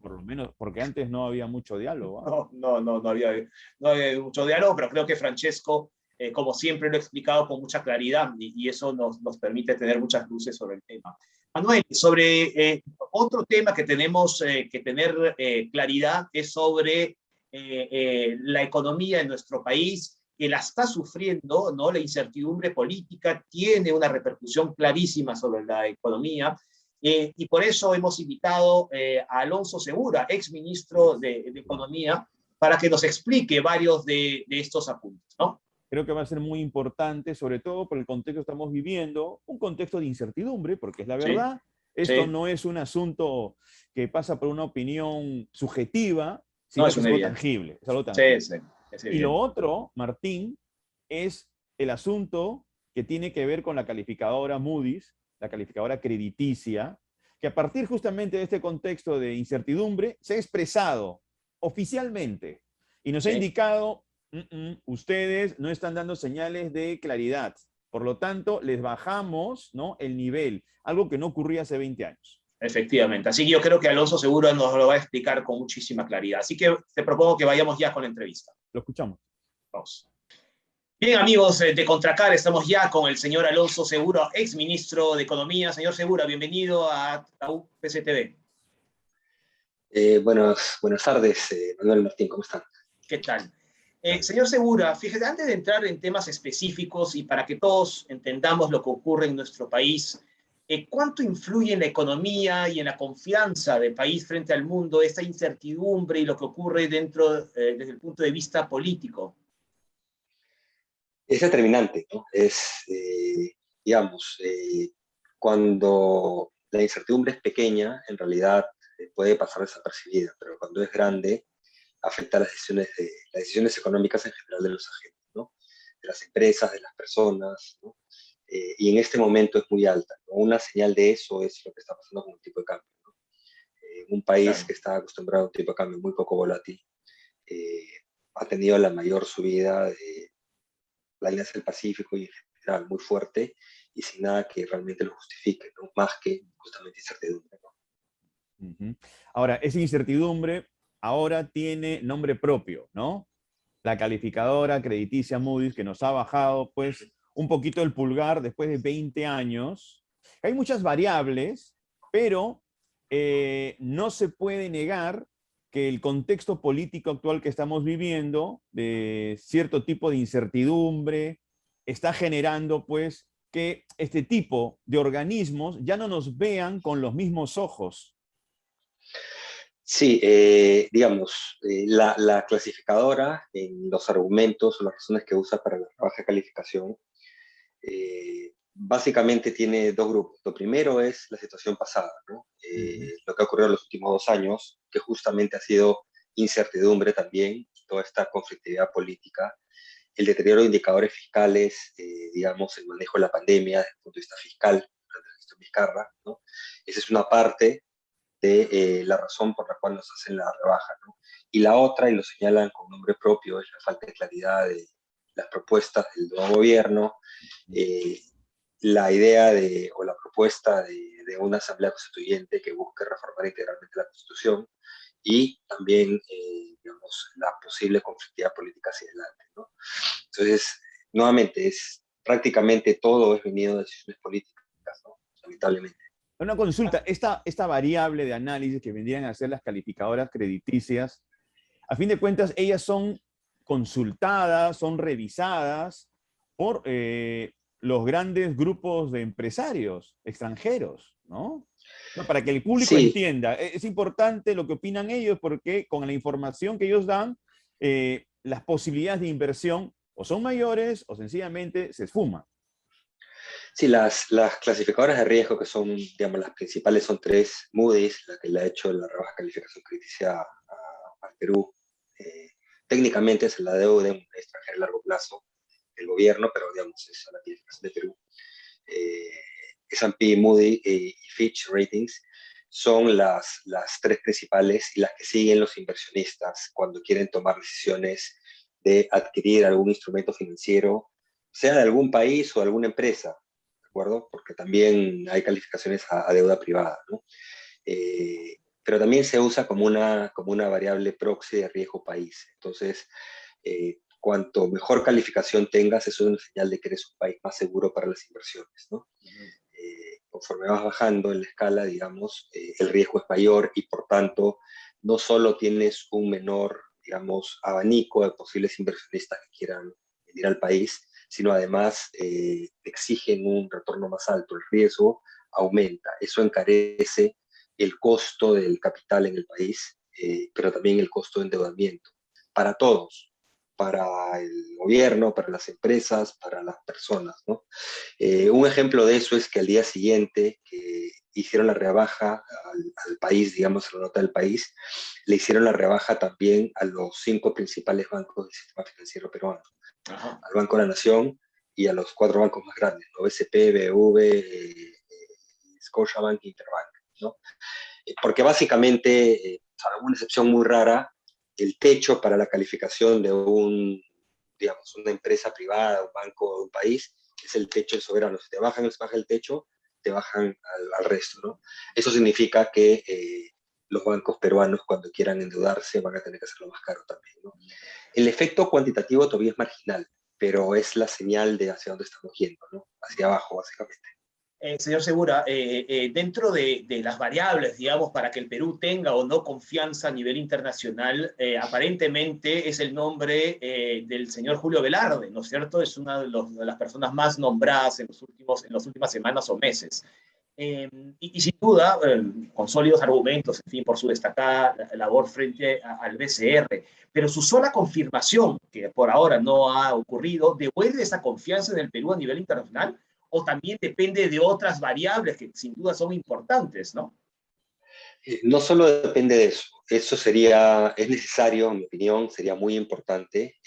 Por lo menos, porque antes no había mucho diálogo. No había mucho diálogo, pero creo que Francesco, como siempre lo he explicado con mucha claridad, y eso nos permite tener muchas luces sobre el tema. Manuel, sobre otro tema que tenemos que tener claridad es sobre la economía en nuestro país, que la está sufriendo, ¿no? La incertidumbre política tiene una repercusión clarísima sobre la economía. Y por eso hemos invitado a Alonso Segura, ex ministro de Economía, para que nos explique varios de estos apuntes, ¿no? Creo que va a ser muy importante, sobre todo por el contexto que estamos viviendo, un contexto de incertidumbre, porque es la verdad, esto no es un asunto que pasa por una opinión subjetiva, sino que es algo tangible. Es algo tangible. Y lo otro, Martín, es el asunto que tiene que ver con la calificadora Moody's, la calificadora crediticia, que a partir justamente de este contexto de incertidumbre se ha expresado oficialmente y nos ha indicado, ustedes no están dando señales de claridad, por lo tanto les bajamos, ¿no?, el nivel, algo que no ocurría hace 20 años. Efectivamente, así que yo creo que Alonso seguro nos lo va a explicar con muchísima claridad, así que te propongo que vayamos ya con la entrevista. Lo escuchamos. Vamos. Bien, amigos de Contracar, estamos ya con el señor Alonso Segura, ex ministro de Economía. Señor Segura, bienvenido a UPC-TV. Buenas tardes, Manuel, Martín, ¿cómo están? ¿Qué tal? Señor Segura, fíjese, antes de entrar en temas específicos y para que todos entendamos lo que ocurre en nuestro país, ¿cuánto influye en la economía y en la confianza del país frente al mundo esta incertidumbre y lo que ocurre dentro, desde el punto de vista político? Es determinante, ¿no? Cuando la incertidumbre es pequeña, en realidad puede pasar desapercibida, pero cuando es grande, afecta las decisiones económicas en general de los agentes, ¿no? De las empresas, de las personas, ¿no? Y en este momento es muy alta, ¿no? Una señal de eso es lo que está pasando con el tipo de cambio, ¿no? Un país que está acostumbrado a un tipo de cambio muy poco volátil ha tenido la mayor subida de la Alianza del Pacífico y en general muy fuerte y sin nada que realmente lo justifique, ¿no? Más que justamente incertidumbre, ¿no? Ahora, esa incertidumbre ahora tiene nombre propio, ¿no? La calificadora crediticia Moody's, que nos ha bajado pues un poquito el pulgar después de 20 años. Hay muchas variables, pero no se puede negar que el contexto político actual que estamos viviendo, de cierto tipo de incertidumbre, está generando pues que este tipo de organismos ya no nos vean con los mismos ojos. Sí, la clasificadora en los argumentos o las razones que usa para la baja calificación básicamente tiene dos grupos. Lo primero es la situación pasada, ¿no? Lo que ha ocurrido en los últimos 2 años, que justamente ha sido incertidumbre también, toda esta conflictividad política, el deterioro de indicadores fiscales, el manejo de la pandemia desde el punto de vista fiscal, durante la gestión Vizcarra, ¿no? Esa es una parte de la razón por la cual nos hacen la rebaja, ¿no? Y la otra, y lo señalan con nombre propio, es la falta de claridad de las propuestas del nuevo gobierno, la idea o la propuesta de una asamblea constituyente que busque reformar integralmente la Constitución y también, la posible conflictividad política hacia adelante, ¿no? Entonces, nuevamente, prácticamente todo es venido de decisiones políticas, ¿no? Lamentablemente. Una consulta, esta variable de análisis que vendrían a ser las calificadoras crediticias, a fin de cuentas, ellas son consultadas, son revisadas por los grandes grupos de empresarios extranjeros, ¿no? No, para que el público Sí, entienda. Es importante lo que opinan ellos porque con la información que ellos dan, las posibilidades de inversión o son mayores o sencillamente se esfuma. sí, las clasificadoras de riesgo, que son, digamos, las principales son tres. Moody's, la que le ha hecho la rebaja calificación crítica al Perú. Eh, Técnicamente es la deuda de un extranjero a largo plazo del gobierno, pero digamos es a la calificación de Perú. S&P, Moody y Fitch Ratings son las tres principales y las que siguen los inversionistas cuando quieren tomar decisiones de adquirir algún instrumento financiero, sea de algún país o de alguna empresa, ¿de acuerdo? Porque también hay calificaciones a deuda privada, ¿no? Pero también se usa como una variable proxy de riesgo país. Entonces, cuanto mejor calificación tengas, eso es una señal de que eres un país más seguro para las inversiones, ¿no? Conforme vas bajando en la escala, digamos, el riesgo es mayor y por tanto no solo tienes un menor, digamos, abanico de posibles inversionistas que quieran venir al país, sino además exigen un retorno más alto, el riesgo aumenta, eso encarece el costo del capital en el país, pero también el costo de endeudamiento para todos, para el gobierno, para las empresas, para las personas, ¿no? Un ejemplo de eso es que al día siguiente que hicieron la rebaja al país, digamos, a la nota del país, le hicieron la rebaja también a los 5 principales bancos del sistema financiero peruano. Ajá. Al Banco de la Nación y a los 4 bancos más grandes, ¿no? BCP, BV, Scotiabank e Interbank, ¿no? Porque básicamente, salvo una excepción muy rara, el techo para la calificación de digamos, una empresa privada, un banco de un país, es el techo del soberano. Si te baja el techo, te bajan al resto, ¿no? Eso significa que los bancos peruanos, cuando quieran endeudarse, van a tener que hacerlo más caro también, ¿no? El efecto cuantitativo todavía es marginal, pero es la señal de hacia dónde estamos yendo, ¿no? Hacia abajo, básicamente. Señor Segura, dentro de las variables, digamos, para que el Perú tenga o no confianza a nivel internacional, aparentemente es el nombre del señor Julio Velarde, ¿no es cierto? Es una de las personas más nombradas en las últimas semanas o meses. Y sin duda, con sólidos argumentos, en fin, por su destacada labor frente al BCR, pero su sola confirmación, que por ahora no ha ocurrido, ¿devuelve esa confianza en el Perú a nivel internacional? ¿O también depende de otras variables que sin duda son importantes, ¿no? No solo depende de eso, es necesario, en mi opinión, sería muy importante,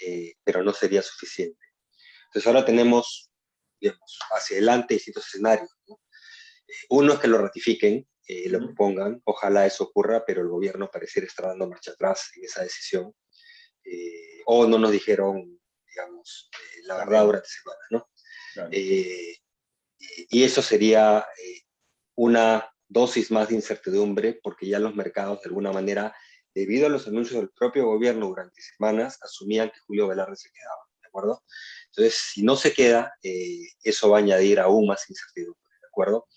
pero no sería suficiente. Entonces ahora tenemos, digamos, hacia adelante distintos escenarios, ¿no? Uno es que lo ratifiquen, lo propongan, ojalá eso ocurra, pero el gobierno pareciera estar dando marcha atrás en esa decisión, o no nos dijeron, digamos, la verdad durante semana, ¿no? Claro. Y eso sería una dosis más de incertidumbre, porque ya los mercados, de alguna manera, debido a los anuncios del propio gobierno durante semanas, asumían que Julio Velarde se quedaba, ¿de acuerdo? Entonces, si no se queda, eso va a añadir aún más incertidumbre, ¿de acuerdo?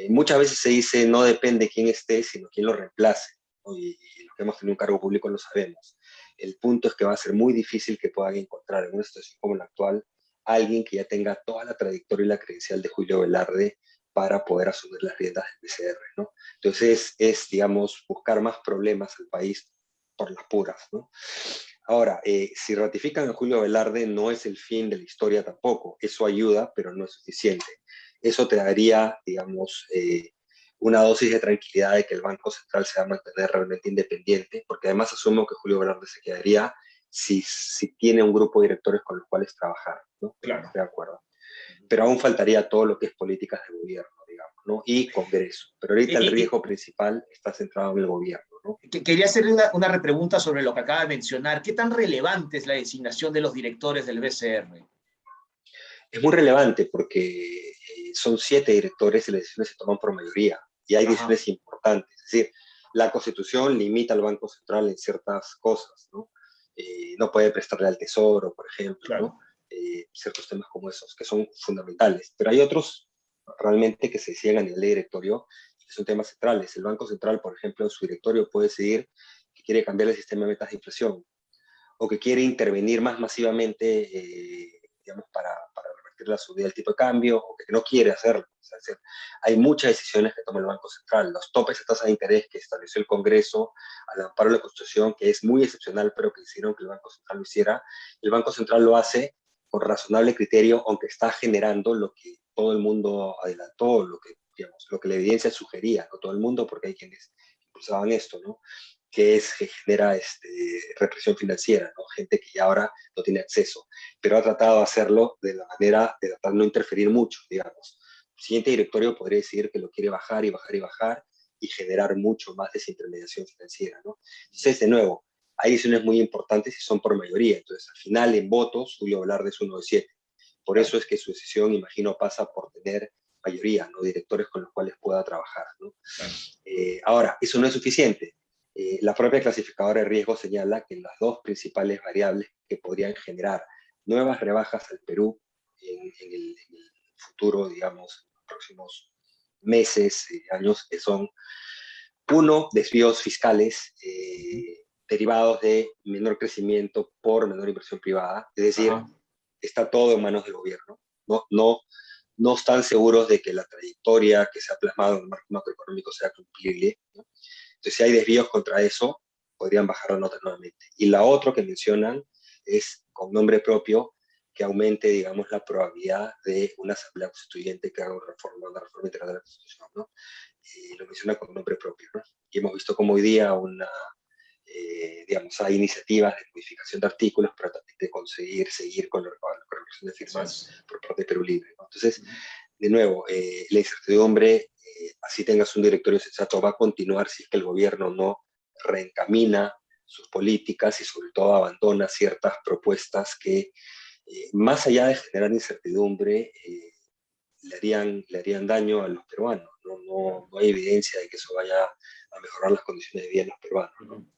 Muchas veces se dice, no depende quién esté, sino quién lo reemplace, ¿no? Y los que hemos tenido un cargo público lo sabemos. El punto es que va a ser muy difícil que puedan encontrar en una situación como la actual alguien que ya tenga toda la trayectoria y la credencial de Julio Velarde para poder asumir las riendas del PCR, ¿no? Entonces digamos, buscar más problemas al país por las puras, ¿no? Ahora, si ratifican a Julio Velarde, no es el fin de la historia tampoco. Eso ayuda, pero no es suficiente. Eso te daría, digamos, una dosis de tranquilidad de que el Banco Central se va a mantener realmente independiente, porque además asumo que Julio Velarde se quedaría si tiene un grupo de directores con los cuales trabajar, ¿no? Claro. Estoy de acuerdo. Pero aún faltaría todo lo que es políticas de gobierno, digamos, ¿no? Y Congreso. Pero ahorita el riesgo principal está centrado en el gobierno, ¿no? Quería hacerle una repregunta sobre lo que acaba de mencionar. ¿Qué tan relevante es la designación de los directores del BCR? Es muy relevante porque son 7 directores y las decisiones se toman por mayoría. Y hay decisiones importantes. Es decir, la Constitución limita al Banco Central en ciertas cosas, ¿no? No puede prestarle al Tesoro, por ejemplo, claro, ¿no? Ciertos temas como esos, que son fundamentales. Pero hay otros realmente que se deciden a nivel de directorio y que son temas centrales. El Banco Central, por ejemplo, en su directorio puede decidir que quiere cambiar el sistema de metas de inflación o que quiere intervenir más masivamente, digamos, para revertir la subida del tipo de cambio o que no quiere hacerlo. O sea, hay muchas decisiones que toma el Banco Central. Los topes de tasa de interés que estableció el Congreso al amparo de la Constitución, que es muy excepcional, pero que hicieron que el Banco Central lo hiciera, el Banco Central lo hace con razonable criterio, aunque está generando lo que todo el mundo adelantó, lo que, digamos, lo que la evidencia sugería, no todo el mundo, porque hay quienes impulsaban esto, ¿no? Que genera represión financiera, ¿no? Gente que ya ahora no tiene acceso, pero ha tratado de hacerlo de la manera de tratar de no interferir mucho, digamos. El siguiente directorio podría decir que lo quiere bajar y bajar y bajar y generar mucho más desintermediación financiera, ¿no? Entonces, de nuevo, hay decisiones muy importantes y son por mayoría. Entonces, al final, en votos, Julio Velarde es uno de 7. Por eso es que su decisión, imagino, pasa por tener mayoría, ¿no? Directores con los cuales pueda trabajar, ¿no? Ahora, eso no es suficiente. La propia clasificadora de riesgo señala que las dos principales variables que podrían generar nuevas rebajas al Perú en el futuro, digamos, en los próximos meses, años, que son, uno, desvíos fiscales derivados de menor crecimiento por menor inversión privada, es decir, está todo en manos del gobierno. No están seguros de que la trayectoria que se ha plasmado en el marco macroeconómico sea cumplible, ¿no? Entonces, si hay desvíos contra eso, podrían bajar la nota nuevamente. Y la otra que mencionan es, con nombre propio, que aumente, digamos, la probabilidad de una asamblea constituyente que haga una reforma integral de la Constitución, ¿no? Y lo menciona con nombre propio, ¿no? Y hemos visto como hoy día digamos, hay iniciativas de modificación de artículos, pero también de conseguir seguir con la recolección de firmas por parte de Perú Libre, ¿no? Entonces, de nuevo, la incertidumbre, así tengas un directorio sensato, va a continuar si es que el gobierno no reencamina sus políticas y sobre todo abandona ciertas propuestas que, más allá de generar incertidumbre, le harían daño a los peruanos. No hay evidencia de que eso vaya a mejorar las condiciones de vida de los peruanos, ¿no?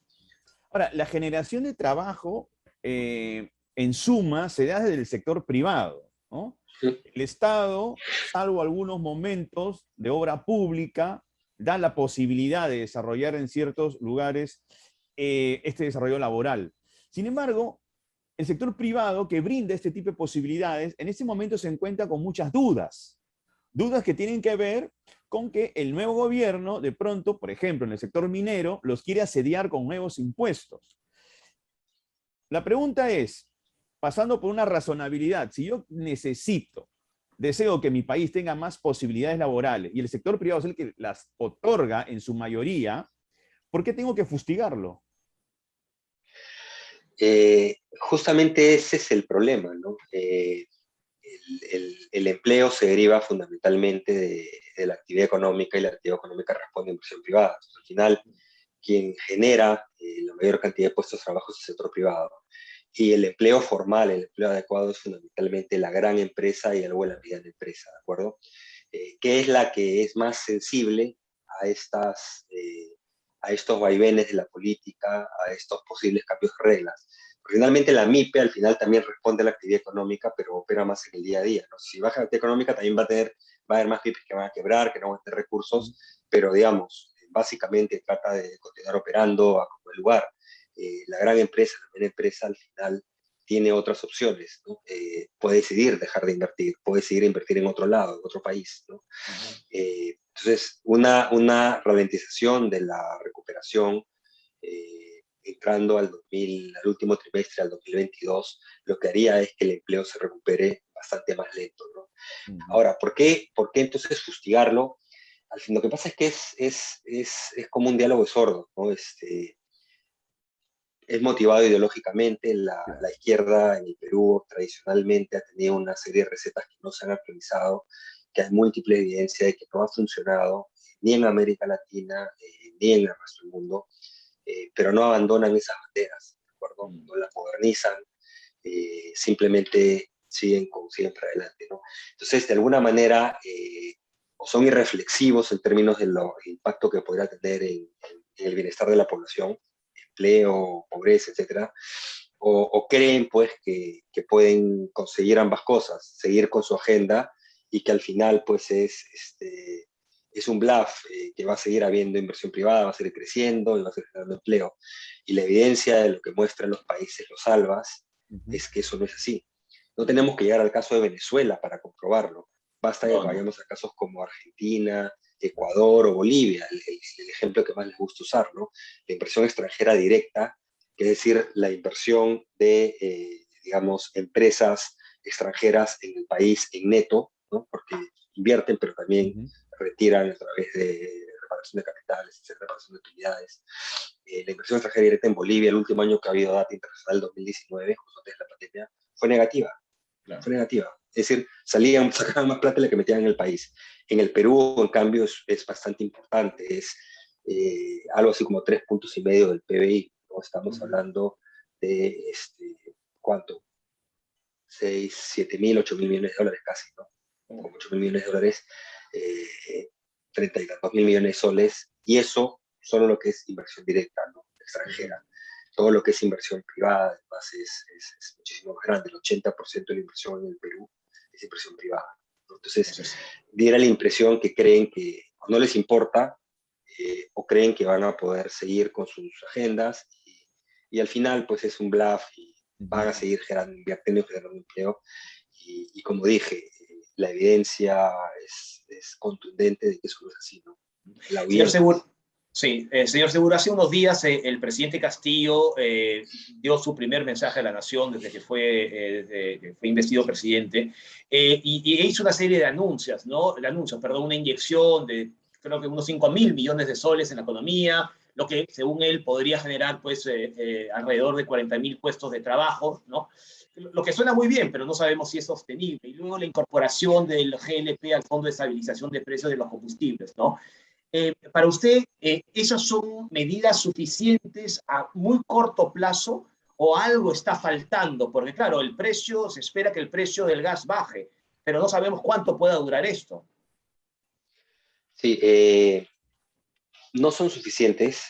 Ahora, la generación de trabajo, en suma, se da desde el sector privado, ¿no? El Estado, salvo algunos momentos de obra pública, da la posibilidad de desarrollar en ciertos lugares este desarrollo laboral. Sin embargo, el sector privado que brinda este tipo de posibilidades, en este momento se encuentra con muchas dudas. Dudas que tienen que ver con que el nuevo gobierno, de pronto, por ejemplo, en el sector minero, los quiere asediar con nuevos impuestos. La pregunta es, pasando por una razonabilidad, si yo deseo que mi país tenga más posibilidades laborales y el sector privado es el que las otorga en su mayoría, ¿por qué tengo que fustigarlo? Justamente ese es el problema, ¿no? El empleo se deriva fundamentalmente de la actividad económica y la actividad económica responde a inversión privada. Entonces, al final, quien genera la mayor cantidad de puestos de trabajo es el sector privado. Y el empleo formal, el empleo adecuado es fundamentalmente la gran empresa y algo de la mediana empresa, ¿de acuerdo? Que es la que es más sensible a estos vaivenes de la política, a estos posibles cambios de reglas. Finalmente la MIPE al final también responde a la actividad económica, pero opera más en el día a día, ¿no? Si baja la actividad económica también va a haber más MIPES que van a quebrar, que no van a tener recursos, pero digamos, básicamente trata de continuar operando a como el lugar. La gran empresa, la mediana empresa al final tiene otras opciones, ¿no? Puede decidir dejar de invertir, puede decidir invertir en otro lado, en otro país, ¿no? Entonces, una ralentización de la recuperación entrando al último trimestre, al 2022, lo que haría es que el empleo se recupere bastante más lento, ¿no? Ahora, ¿por qué entonces fustigarlo? Al fin, lo que pasa es que es como un diálogo sordo, ¿no? Es motivado ideológicamente. La izquierda en el Perú tradicionalmente ha tenido una serie de recetas que no se han actualizado, que hay múltiples evidencias de que no ha funcionado ni en América Latina ni en el resto del mundo, pero no abandonan esas banderas, ¿de acuerdo? No las modernizan, simplemente siguen para adelante, ¿no? Entonces, de alguna manera, o son irreflexivos en términos del impacto que podrá tener en el bienestar de la población, empleo, pobreza, etcétera, o creen pues que pueden conseguir ambas cosas, seguir con su agenda y que al final pues es un bluff, que va a seguir habiendo inversión privada, va a seguir creciendo y va a seguir generando empleo. Y la evidencia de lo que muestran los países, los salvas, es que eso no es así. No tenemos que llegar al caso de Venezuela para comprobarlo. Basta que No, no. vayamos a casos como Argentina, Ecuador o Bolivia, el ejemplo que más les gusta usar, ¿no? La inversión extranjera directa, que es decir, la inversión de, digamos, empresas extranjeras en el país en neto, ¿no? Porque invierten, pero también retiran a través de reparación de capitales, reparación de utilidades. La inversión extranjera directa en Bolivia, el último año que ha habido data internacional, 2019, justo antes de la pandemia, fue negativa. Claro. Fue negativa. Es decir, sacaban más plata de la que metían en el país. En el Perú, en cambio, es bastante importante. Es algo así como 3,5 puntos del PBI. ¿No? Estamos hablando de, ¿cuánto? 6, 7 mil, 8 mil millones de dólares casi, ¿no? Como 8 mil millones de dólares, 30 y tantos mil millones de soles. Y eso solo lo que es inversión directa, ¿no? Extranjera. Todo lo que es inversión privada, además, es muchísimo más grande. El 80% de la inversión en el Perú es inversión privada, ¿no? Entonces, diera la impresión que creen que no les importa o creen que van a poder seguir con sus agendas y al final, pues es un bluff y van a seguir invirtiendo y generando empleo. Y como dije, la evidencia es contundente de que eso no es así, ¿no? La Señor audiencia. Segura, sí, señor Segura, hace unos días el presidente Castillo dio su primer mensaje a la nación desde que fue investido presidente y hizo una serie de anuncios, ¿no? Perdón, una inyección de creo que unos 5.000 millones de soles en la economía, lo que según él podría generar pues alrededor de 40.000 puestos de trabajo, ¿no? Lo que suena muy bien, pero no sabemos si es sostenible. Y luego la incorporación del GLP al Fondo de Estabilización de Precios de los Combustibles, ¿no? Para usted, ¿esas son medidas suficientes a muy corto plazo o algo está faltando? Porque claro, se espera que el precio del gas baje, pero no sabemos cuánto pueda durar esto. Sí, no son suficientes,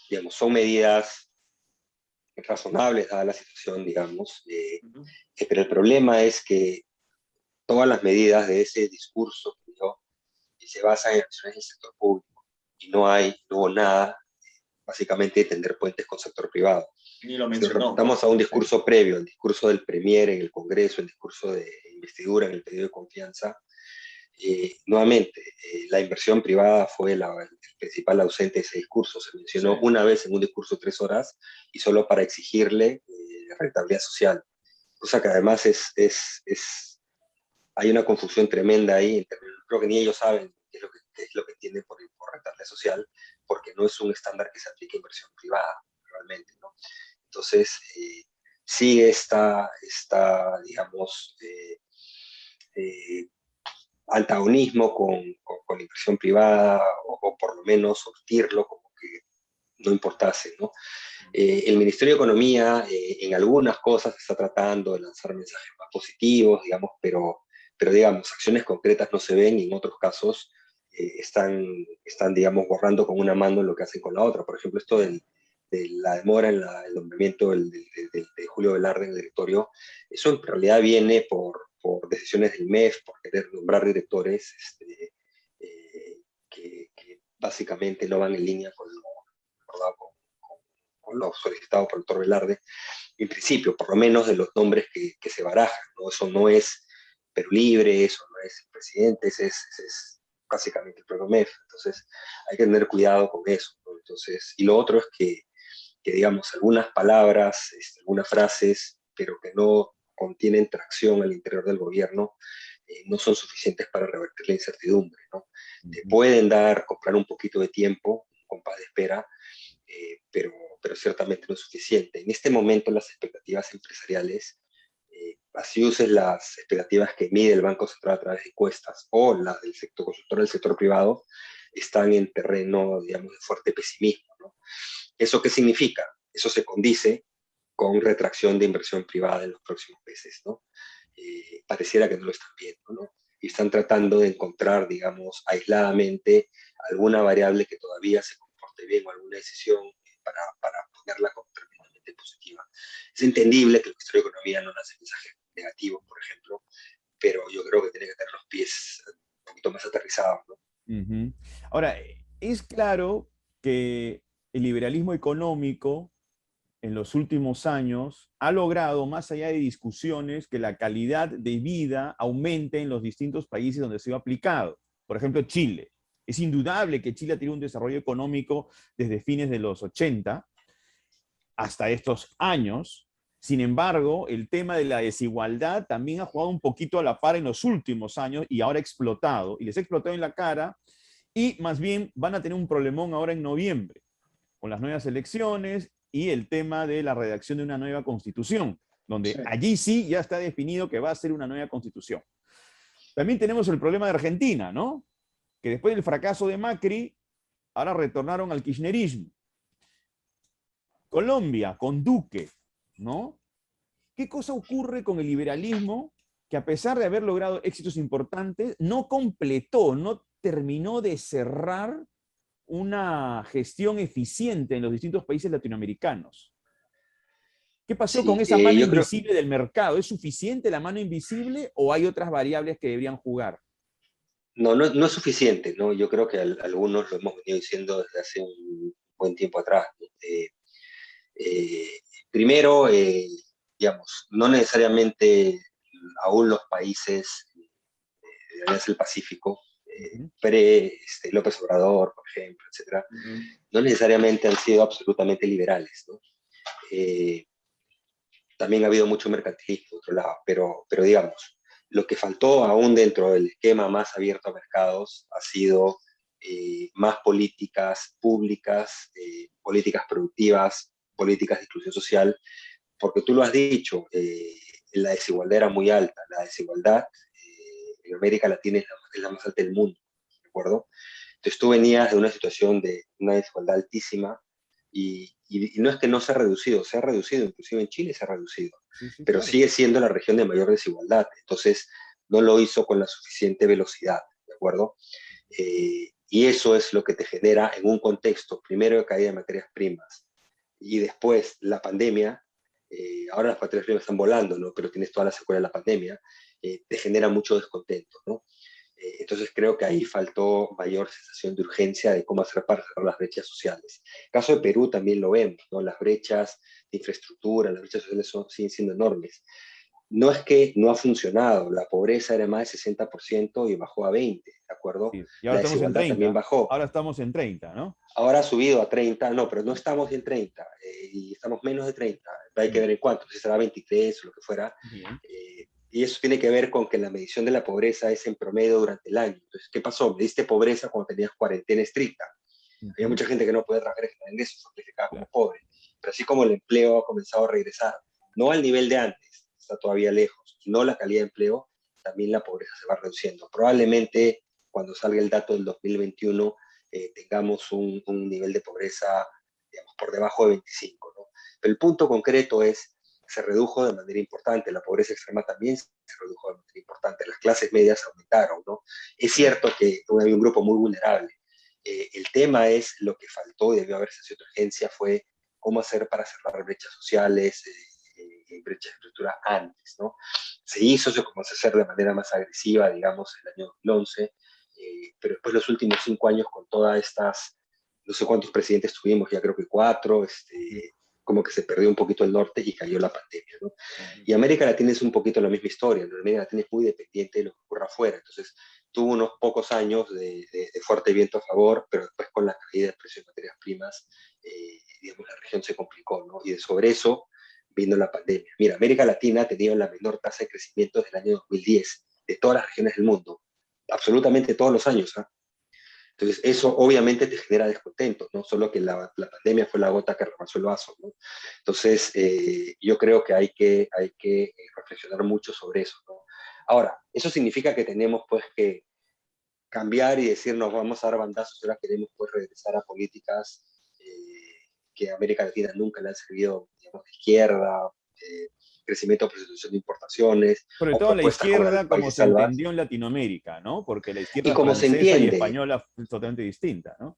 digamos, son medidas razonables dada la situación, digamos, pero el problema es que todas las medidas de ese discurso que dio se basan en acciones del sector público y no hubo nada, básicamente, de tender puentes con el sector privado. Ni lo Si nos mencionó, remontamos ¿no? a un discurso previo, el discurso del Premier en el Congreso, el discurso de investidura en el pedido de confianza, nuevamente, la inversión privada fue el principal ausente de ese discurso. Se mencionó una vez en un discurso de 3 horas y solo para exigirle rentabilidad social. Cosa que además hay una confusión tremenda ahí. Creo que ni ellos saben qué es lo que entienden por rentabilidad social, porque no es un estándar que se aplique a inversión privada, realmente, ¿no? Entonces, sigue digamos, antagonismo con la inversión privada, o por lo menos sortirlo como que no importase, ¿no? El Ministerio de Economía en algunas cosas está tratando de lanzar mensajes más positivos, digamos, pero digamos, acciones concretas no se ven y en otros casos están, digamos, borrando con una mano lo que hacen con la otra. Por ejemplo, esto de la demora en el nombramiento de Julio Velarde en el directorio, eso en realidad viene por decisiones del MEF, por querer nombrar directores que básicamente no van en línea con lo solicitado por el doctor Velarde, en principio, por lo menos de los nombres que se barajan, ¿no? Eso no es Perú Libre, eso no es el presidente, es básicamente el propio MEF. Entonces, hay que tener cuidado con eso, ¿no? Entonces, y lo otro es que digamos, algunas palabras, algunas frases, pero que no contienen tracción al interior del gobierno, no son suficientes para revertir la incertidumbre, ¿no? Te pueden comprar un poquito de tiempo, un compás de espera, pero ciertamente no es suficiente. En este momento las expectativas empresariales, así uses las expectativas que mide el Banco Central a través de encuestas o las del sector consultor del sector privado, están en terreno, digamos, de fuerte pesimismo, ¿no? ¿Eso qué significa? Eso se condice con retracción de inversión privada en los próximos meses, ¿no? Pareciera que no lo están viendo, ¿no? Y están tratando de encontrar, digamos, aisladamente alguna variable que todavía se comporte bien o alguna decisión para ponerla como tremendamente positiva. Es entendible que el Ministerio de Economía no lance mensajes negativos, por ejemplo, pero yo creo que tiene que tener los pies un poquito más aterrizados, ¿no? Ahora, es claro que el liberalismo económico en los últimos años ha logrado, más allá de discusiones, que la calidad de vida aumente en los distintos países donde se ha aplicado. Por ejemplo, Chile. Es indudable que Chile ha tenido un desarrollo económico desde fines de los 80 hasta estos años. Sin embargo, el tema de la desigualdad también ha jugado un poquito a la par en los últimos años y ahora ha explotado, y les ha explotado en la cara, y más bien van a tener un problemón ahora en noviembre, con las nuevas elecciones y el tema de la redacción de una nueva constitución, donde Sí. allí sí ya está definido que va a ser una nueva constitución. También tenemos el problema de Argentina, ¿no? Que después del fracaso de Macri, ahora retornaron al kirchnerismo. Colombia, con Duque, ¿no? ¿Qué cosa ocurre con el liberalismo que, a pesar de haber logrado éxitos importantes, no completó, no terminó de cerrar una gestión eficiente en los distintos países latinoamericanos? ¿Qué pasó con Sí, esa mano yo creo, invisible del mercado? ¿Es suficiente la mano invisible o hay otras variables que deberían jugar? no es suficiente, ¿no? Yo creo que algunos lo hemos venido diciendo desde hace un buen tiempo atrás, ¿no? Primero, digamos, no necesariamente aún los países de Alianza del Pacífico, López Obrador, por ejemplo, etcétera, no necesariamente han sido absolutamente liberales, ¿no? También ha habido mucho mercantilismo, por otro lado, pero digamos, lo que faltó aún dentro del esquema más abierto a mercados ha sido más políticas públicas, políticas productivas, políticas de inclusión social, porque tú lo has dicho, la desigualdad era muy alta, la desigualdad en América Latina es la más alta del mundo, ¿de acuerdo? Entonces tú venías de una situación de una desigualdad altísima y no es que no se ha reducido, inclusive en Chile se ha reducido, Sí, sí, pero claro. sigue siendo la región de mayor desigualdad, entonces no lo hizo con la suficiente velocidad, ¿de acuerdo? Y eso es lo que te genera en un contexto, primero de caída de materias primas y después la pandemia, ahora las materias primas están volando, ¿no? Pero tienes toda la secuela de la pandemia, te genera mucho descontento, ¿no? Entonces creo que ahí faltó mayor sensación de urgencia de cómo hacer para cerrar las brechas sociales. En el caso de Perú también lo vemos, ¿no? Las brechas de infraestructura, las brechas sociales siguen siendo enormes. No es que no ha funcionado, la pobreza era más de 60% y bajó a 20, ¿de acuerdo? Sí. Y ahora La estamos en desigualdad también 30. bajó. Ahora estamos en 30, ¿no? Ahora ha subido a 30, no, pero no estamos en 30, y estamos menos de 30. Hay que ver en cuánto, si será 23 o lo que fuera. Bien. Y eso tiene que ver con que la medición de la pobreza es en promedio durante el año. Entonces, ¿qué pasó? Me diste pobreza cuando tenías cuarentena estricta. Había mucha gente que no podía trabajar en ingresos, fue calificada como pobre. Pero así como el empleo ha comenzado a regresar, no al nivel de antes, está todavía lejos, y no la calidad de empleo, también la pobreza se va reduciendo. Probablemente cuando salga el dato del 2021 tengamos un nivel de pobreza, digamos, por debajo de 25, ¿no? Pero el punto concreto es, se redujo de manera importante, la pobreza extrema también se redujo de manera importante, las clases medias aumentaron, ¿no? Es cierto que hay un grupo muy vulnerable. El tema es lo que faltó y debió haberse sido urgencia fue cómo hacer para cerrar brechas sociales, brechas de estructura antes, ¿no? Se hizo, se comenzó a hacer de manera más agresiva, digamos, el año 2011, pero después los últimos 5 años con todas estas, no sé cuántos presidentes tuvimos, ya creo que 4, como que se perdió un poquito el norte y cayó la pandemia, ¿no? Y América Latina es un poquito la misma historia, ¿no? América Latina es muy dependiente de lo que ocurra afuera, entonces tuvo unos pocos años de fuerte viento a favor, pero después con la caída de precios de materias primas, digamos, la región se complicó, ¿no? Y sobre eso vino la pandemia. Mira, América Latina ha tenido la menor tasa de crecimiento desde el año 2010, de todas las regiones del mundo, absolutamente todos los años, ¿eh? Entonces, eso obviamente te genera descontento, ¿no? Solo que la pandemia fue la gota que rebasó el vaso, ¿no? Entonces, yo creo que hay que reflexionar mucho sobre eso, ¿no? Ahora, eso significa que tenemos pues que cambiar y decir nos vamos a dar bandazos, ahora queremos pues regresar a políticas que a América Latina nunca le han servido, digamos, de izquierda, crecimiento de prostitución de importaciones, Sobre o todo la propuestas como la izquierda, de como países se salvas. entendió en Latinoamérica, ¿no? Porque la Y izquierda como se francesa y entiende, española es totalmente distinta, ¿no?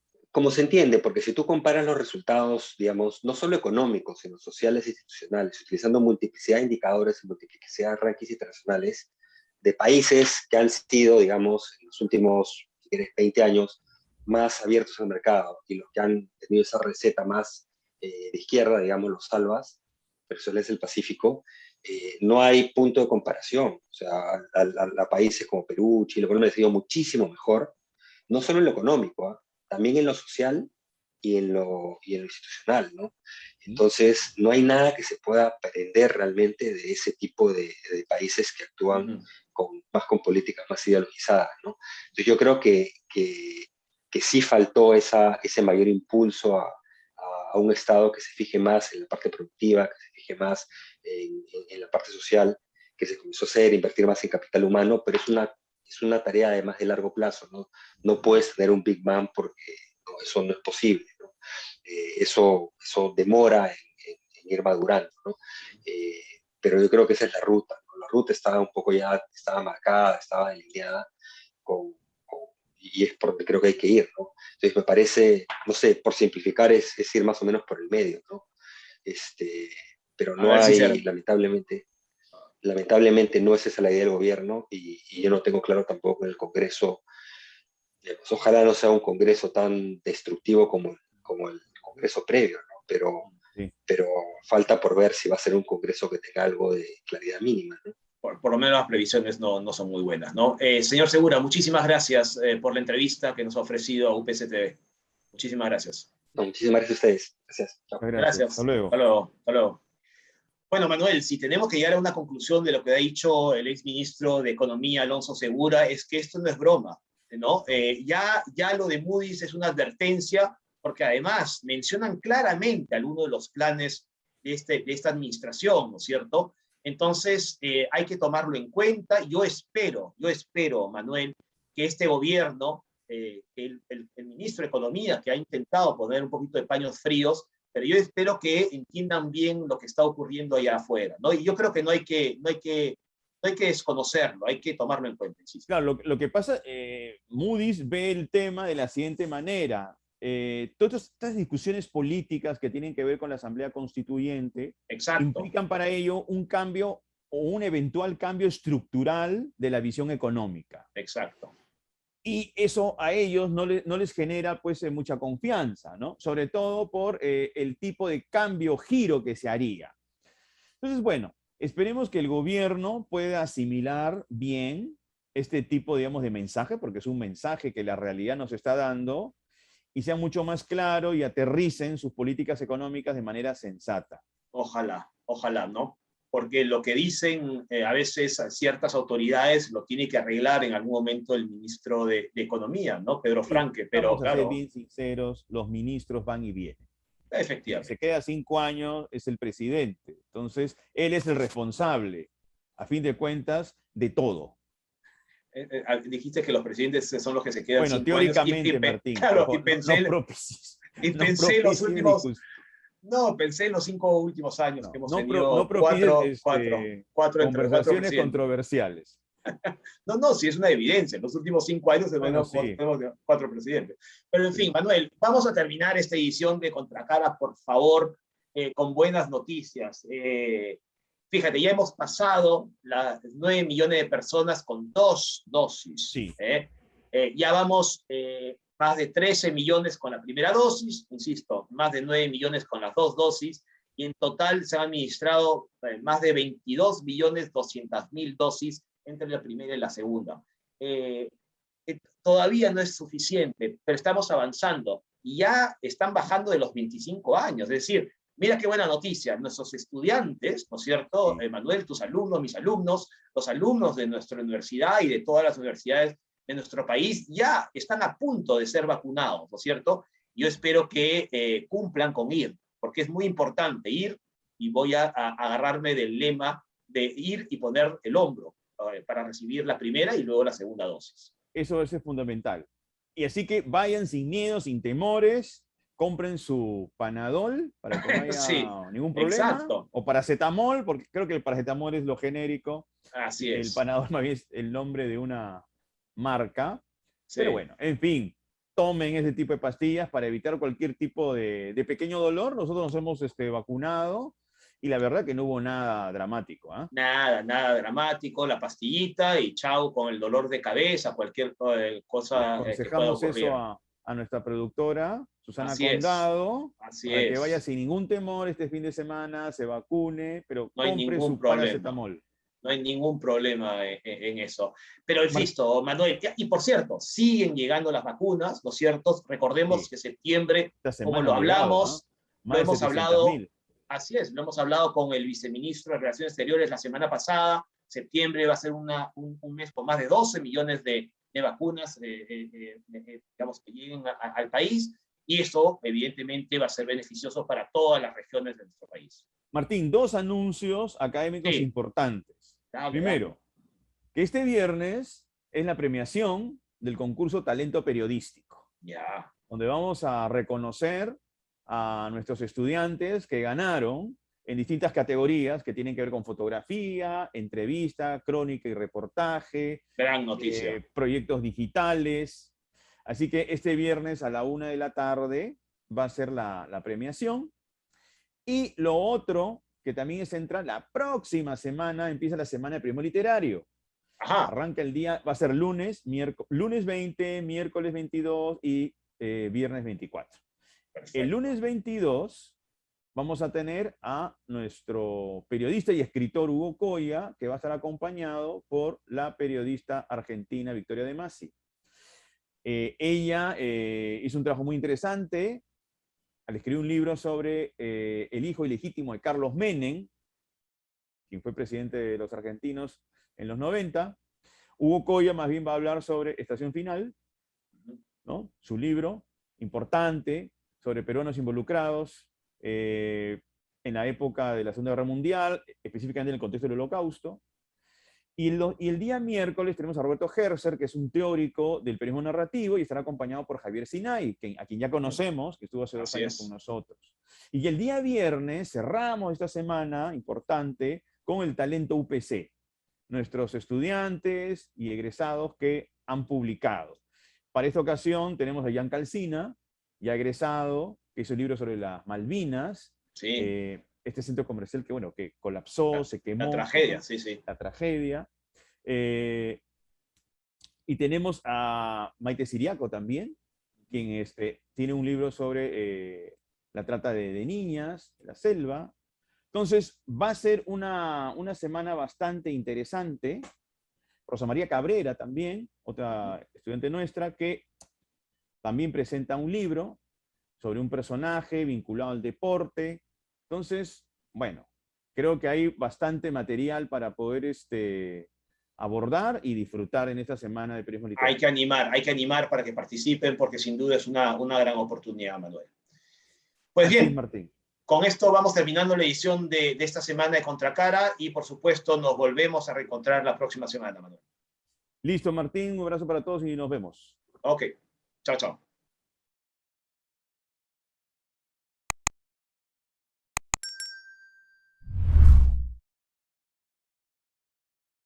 porque si tú comparas los resultados, digamos, no solo económicos, sino sociales e institucionales, utilizando multiplicidad de indicadores y multiplicidad de rankings internacionales de países que han sido, digamos, en los últimos, si quieres, 20 años, más abiertos al mercado y los que han tenido esa receta más de izquierda, digamos, los salvas, versus el Pacífico, no hay punto de comparación. O sea, a países como Perú, Chile, Colombia les ha ido muchísimo mejor, no solo en lo económico, ¿eh? También en lo social y en lo institucional, ¿no? Entonces, no hay nada que se pueda aprender realmente de ese tipo de países que actúan más con políticas más ideologizadas, ¿no? Entonces, yo creo que sí faltó ese mayor impulso a un Estado que se fije más en la parte productiva, que se fije más en la parte social, que se comenzó a hacer, invertir más en capital humano, pero es una tarea además de largo plazo, ¿no? No puedes tener un Big Bang porque no, eso no es posible, ¿no? Eso demora en ir madurando, ¿no? Pero yo creo que esa es la ruta, ¿no? La ruta estaba un poco ya, estaba marcada, estaba delineada, y es por donde creo que hay que ir, ¿no? Entonces me parece, no sé, por simplificar es ir más o menos por el medio, ¿no? Pero no hay, lamentablemente no es esa la idea del gobierno, y yo no tengo claro tampoco en el Congreso. Pues ojalá no sea un Congreso tan destructivo como el Congreso previo, ¿no? Pero falta por ver si va a ser un Congreso que tenga algo de claridad mínima, ¿no? Por lo menos las previsiones no son muy buenas, ¿no? Señor Segura, muchísimas gracias por la entrevista que nos ha ofrecido a UPC TV. Muchísimas gracias. No, muchísimas gracias a ustedes. Gracias. Chao. Gracias. Hasta luego. Hasta luego. Hasta luego. Bueno, Manuel, si tenemos que llegar a una conclusión de lo que ha dicho el exministro de Economía, Alonso Segura, es que esto no es broma, ¿no? Ya lo de Moody's es una advertencia, porque además mencionan claramente algunos de los planes de esta administración, ¿no es cierto? Entonces, hay que tomarlo en cuenta. Yo espero, Manuel, que este gobierno, el ministro de Economía, que ha intentado poner un poquito de paños fríos, pero yo espero que entiendan bien lo que está ocurriendo allá afuera, ¿no? Y yo creo que no hay que desconocerlo, hay que tomarlo en cuenta, insisto. Claro, lo que pasa, Moody's ve el tema de la siguiente manera. Todas estas discusiones políticas que tienen que ver con la Asamblea Constituyente implican para ello un cambio o un eventual cambio estructural de la visión económica. Exacto. Y eso a ellos no les genera pues mucha confianza, ¿no? Sobre todo por el tipo de cambio, giro que se haría. Entonces, bueno, esperemos que el gobierno pueda asimilar bien este tipo, digamos, de mensaje, porque es un mensaje que la realidad nos está dando, y sea mucho más claro y aterricen sus políticas económicas de manera sensata. Ojalá, ¿no? Porque lo que dicen a veces ciertas autoridades lo tiene que arreglar en algún momento el ministro de Economía, ¿no? Pedro Franque, pero vamos a ser bien sinceros, los ministros van y vienen. Efectivamente. Si se queda 5 años, es el presidente. Entonces, él es el responsable, a fin de cuentas, de todo. Dijiste que los presidentes son los que se quedan 5 años. Bueno, teóricamente, Martín. Claro, y pensé los últimos... No, pensé en los 5 últimos años que hemos tenido cuatro conversaciones controversiales. No, sí es una evidencia. En los últimos 5 años tenemos 4 presidentes. Pero en fin, Manuel, vamos a terminar esta edición de Contracara, por favor, con buenas noticias. Fíjate, ya hemos pasado las 9 millones de personas con 2 dosis. Sí. Ya vamos... más de 13 millones con la primera dosis, insisto, más de 9 millones con las 2 dosis, y en total se han administrado más de 22.200.000 dosis entre la primera y la segunda. Todavía no es suficiente, pero estamos avanzando, y ya están bajando de los 25 años, es decir, mira qué buena noticia, nuestros estudiantes, ¿no es cierto, Manuel, tus alumnos, mis alumnos, los alumnos de nuestra universidad y de todas las universidades de nuestro país ya están a punto de ser vacunados, ¿no es cierto? Yo espero que cumplan con ir, porque es muy importante ir, y voy a agarrarme del lema de ir y poner el hombro para recibir la primera y luego la segunda dosis. Eso es fundamental. Y así que vayan sin miedo, sin temores, compren su Panadol para que no haya ningún problema. Exacto. O paracetamol, porque creo que el paracetamol es lo genérico. Así es. El Panadol más bien es el nombre de una marca, pero bueno, en fin, tomen ese tipo de pastillas para evitar cualquier tipo de pequeño dolor. Nosotros nos hemos vacunado y la verdad que no hubo nada dramático. Nada dramático, la pastillita y chao con el dolor de cabeza, cualquier cosa que pueda ocurrir. a nuestra productora, Susana Así es. Condado, Así para que es. vaya sin ningún temor este fin de semana, se vacune, pero No hay compre ningún su problema. paracetamol. No hay ningún problema en eso. Pero Mar- insisto, Manuel, y por cierto, siguen llegando las vacunas, ¿no es cierto? Recordemos Sí, que septiembre, esta como semana lo han llegado, ¿ah? hablamos, lo Más de hemos hablado, 700.000. así es, lo hemos hablado con el viceministro de Relaciones Exteriores la semana pasada. Septiembre va a ser un mes con más de 12 millones de vacunas, digamos, que lleguen al país, y eso evidentemente va a ser beneficioso para todas las regiones de nuestro país. Martín, 2 anuncios académicos Sí. importantes. Dale, Primero, que este viernes es la premiación del concurso Talento Periodístico, ya. donde vamos a reconocer a nuestros estudiantes que ganaron en distintas categorías que tienen que ver con fotografía, entrevista, crónica y reportaje, Gran noticia. proyectos digitales. Así que este viernes a la 1 de la tarde va a ser la premiación. Y lo otro, que también es central, la próxima semana empieza la semana de periodismo literario. Ajá. Arranca el día, va a ser lunes 20, miércoles 22 y viernes 24. Perfecto. El lunes 22 vamos a tener a nuestro periodista y escritor Hugo Coya, que va a estar acompañado por la periodista argentina Victoria De Masi. Ella hizo un trabajo muy interesante al escribir un libro sobre el hijo ilegítimo de Carlos Menem, quien fue presidente de los argentinos en los 90. Hugo Coya más bien va a hablar sobre Estación Final, ¿no? Su libro importante sobre peruanos involucrados en la época de la Segunda Guerra Mundial, específicamente en el contexto del Holocausto. Y el día miércoles tenemos a Roberto Herzer, que es un teórico del periodismo narrativo, y estará acompañado por Javier Sinay, a quien ya conocemos, que estuvo hace 2 años con nosotros. Y el día viernes cerramos esta semana importante con el Talento UPC, nuestros estudiantes y egresados que han publicado. Para esta ocasión tenemos a Jan Calcina, ya egresado, que hizo el libro sobre las Malvinas, Sí. Este centro comercial que, bueno, que colapsó, se quemó. La tragedia, sí, sí. La tragedia. Y tenemos a Maite Siriaco también, quien tiene un libro sobre la trata de niñas, la selva. Entonces, va a ser una semana bastante interesante. Rosa María Cabrera también, otra estudiante nuestra, que también presenta un libro sobre un personaje vinculado al deporte. Entonces, bueno, creo que hay bastante material para poder abordar y disfrutar en esta semana de periodismo literario. Hay que animar para que participen, porque sin duda es una gran oportunidad, Manuel. Pues Así bien, es, Martín. Con esto vamos terminando la edición de esta semana de Contracara, y por supuesto nos volvemos a reencontrar la próxima semana, Manuel. Listo, Martín, un abrazo para todos y nos vemos. Ok, chao, chao.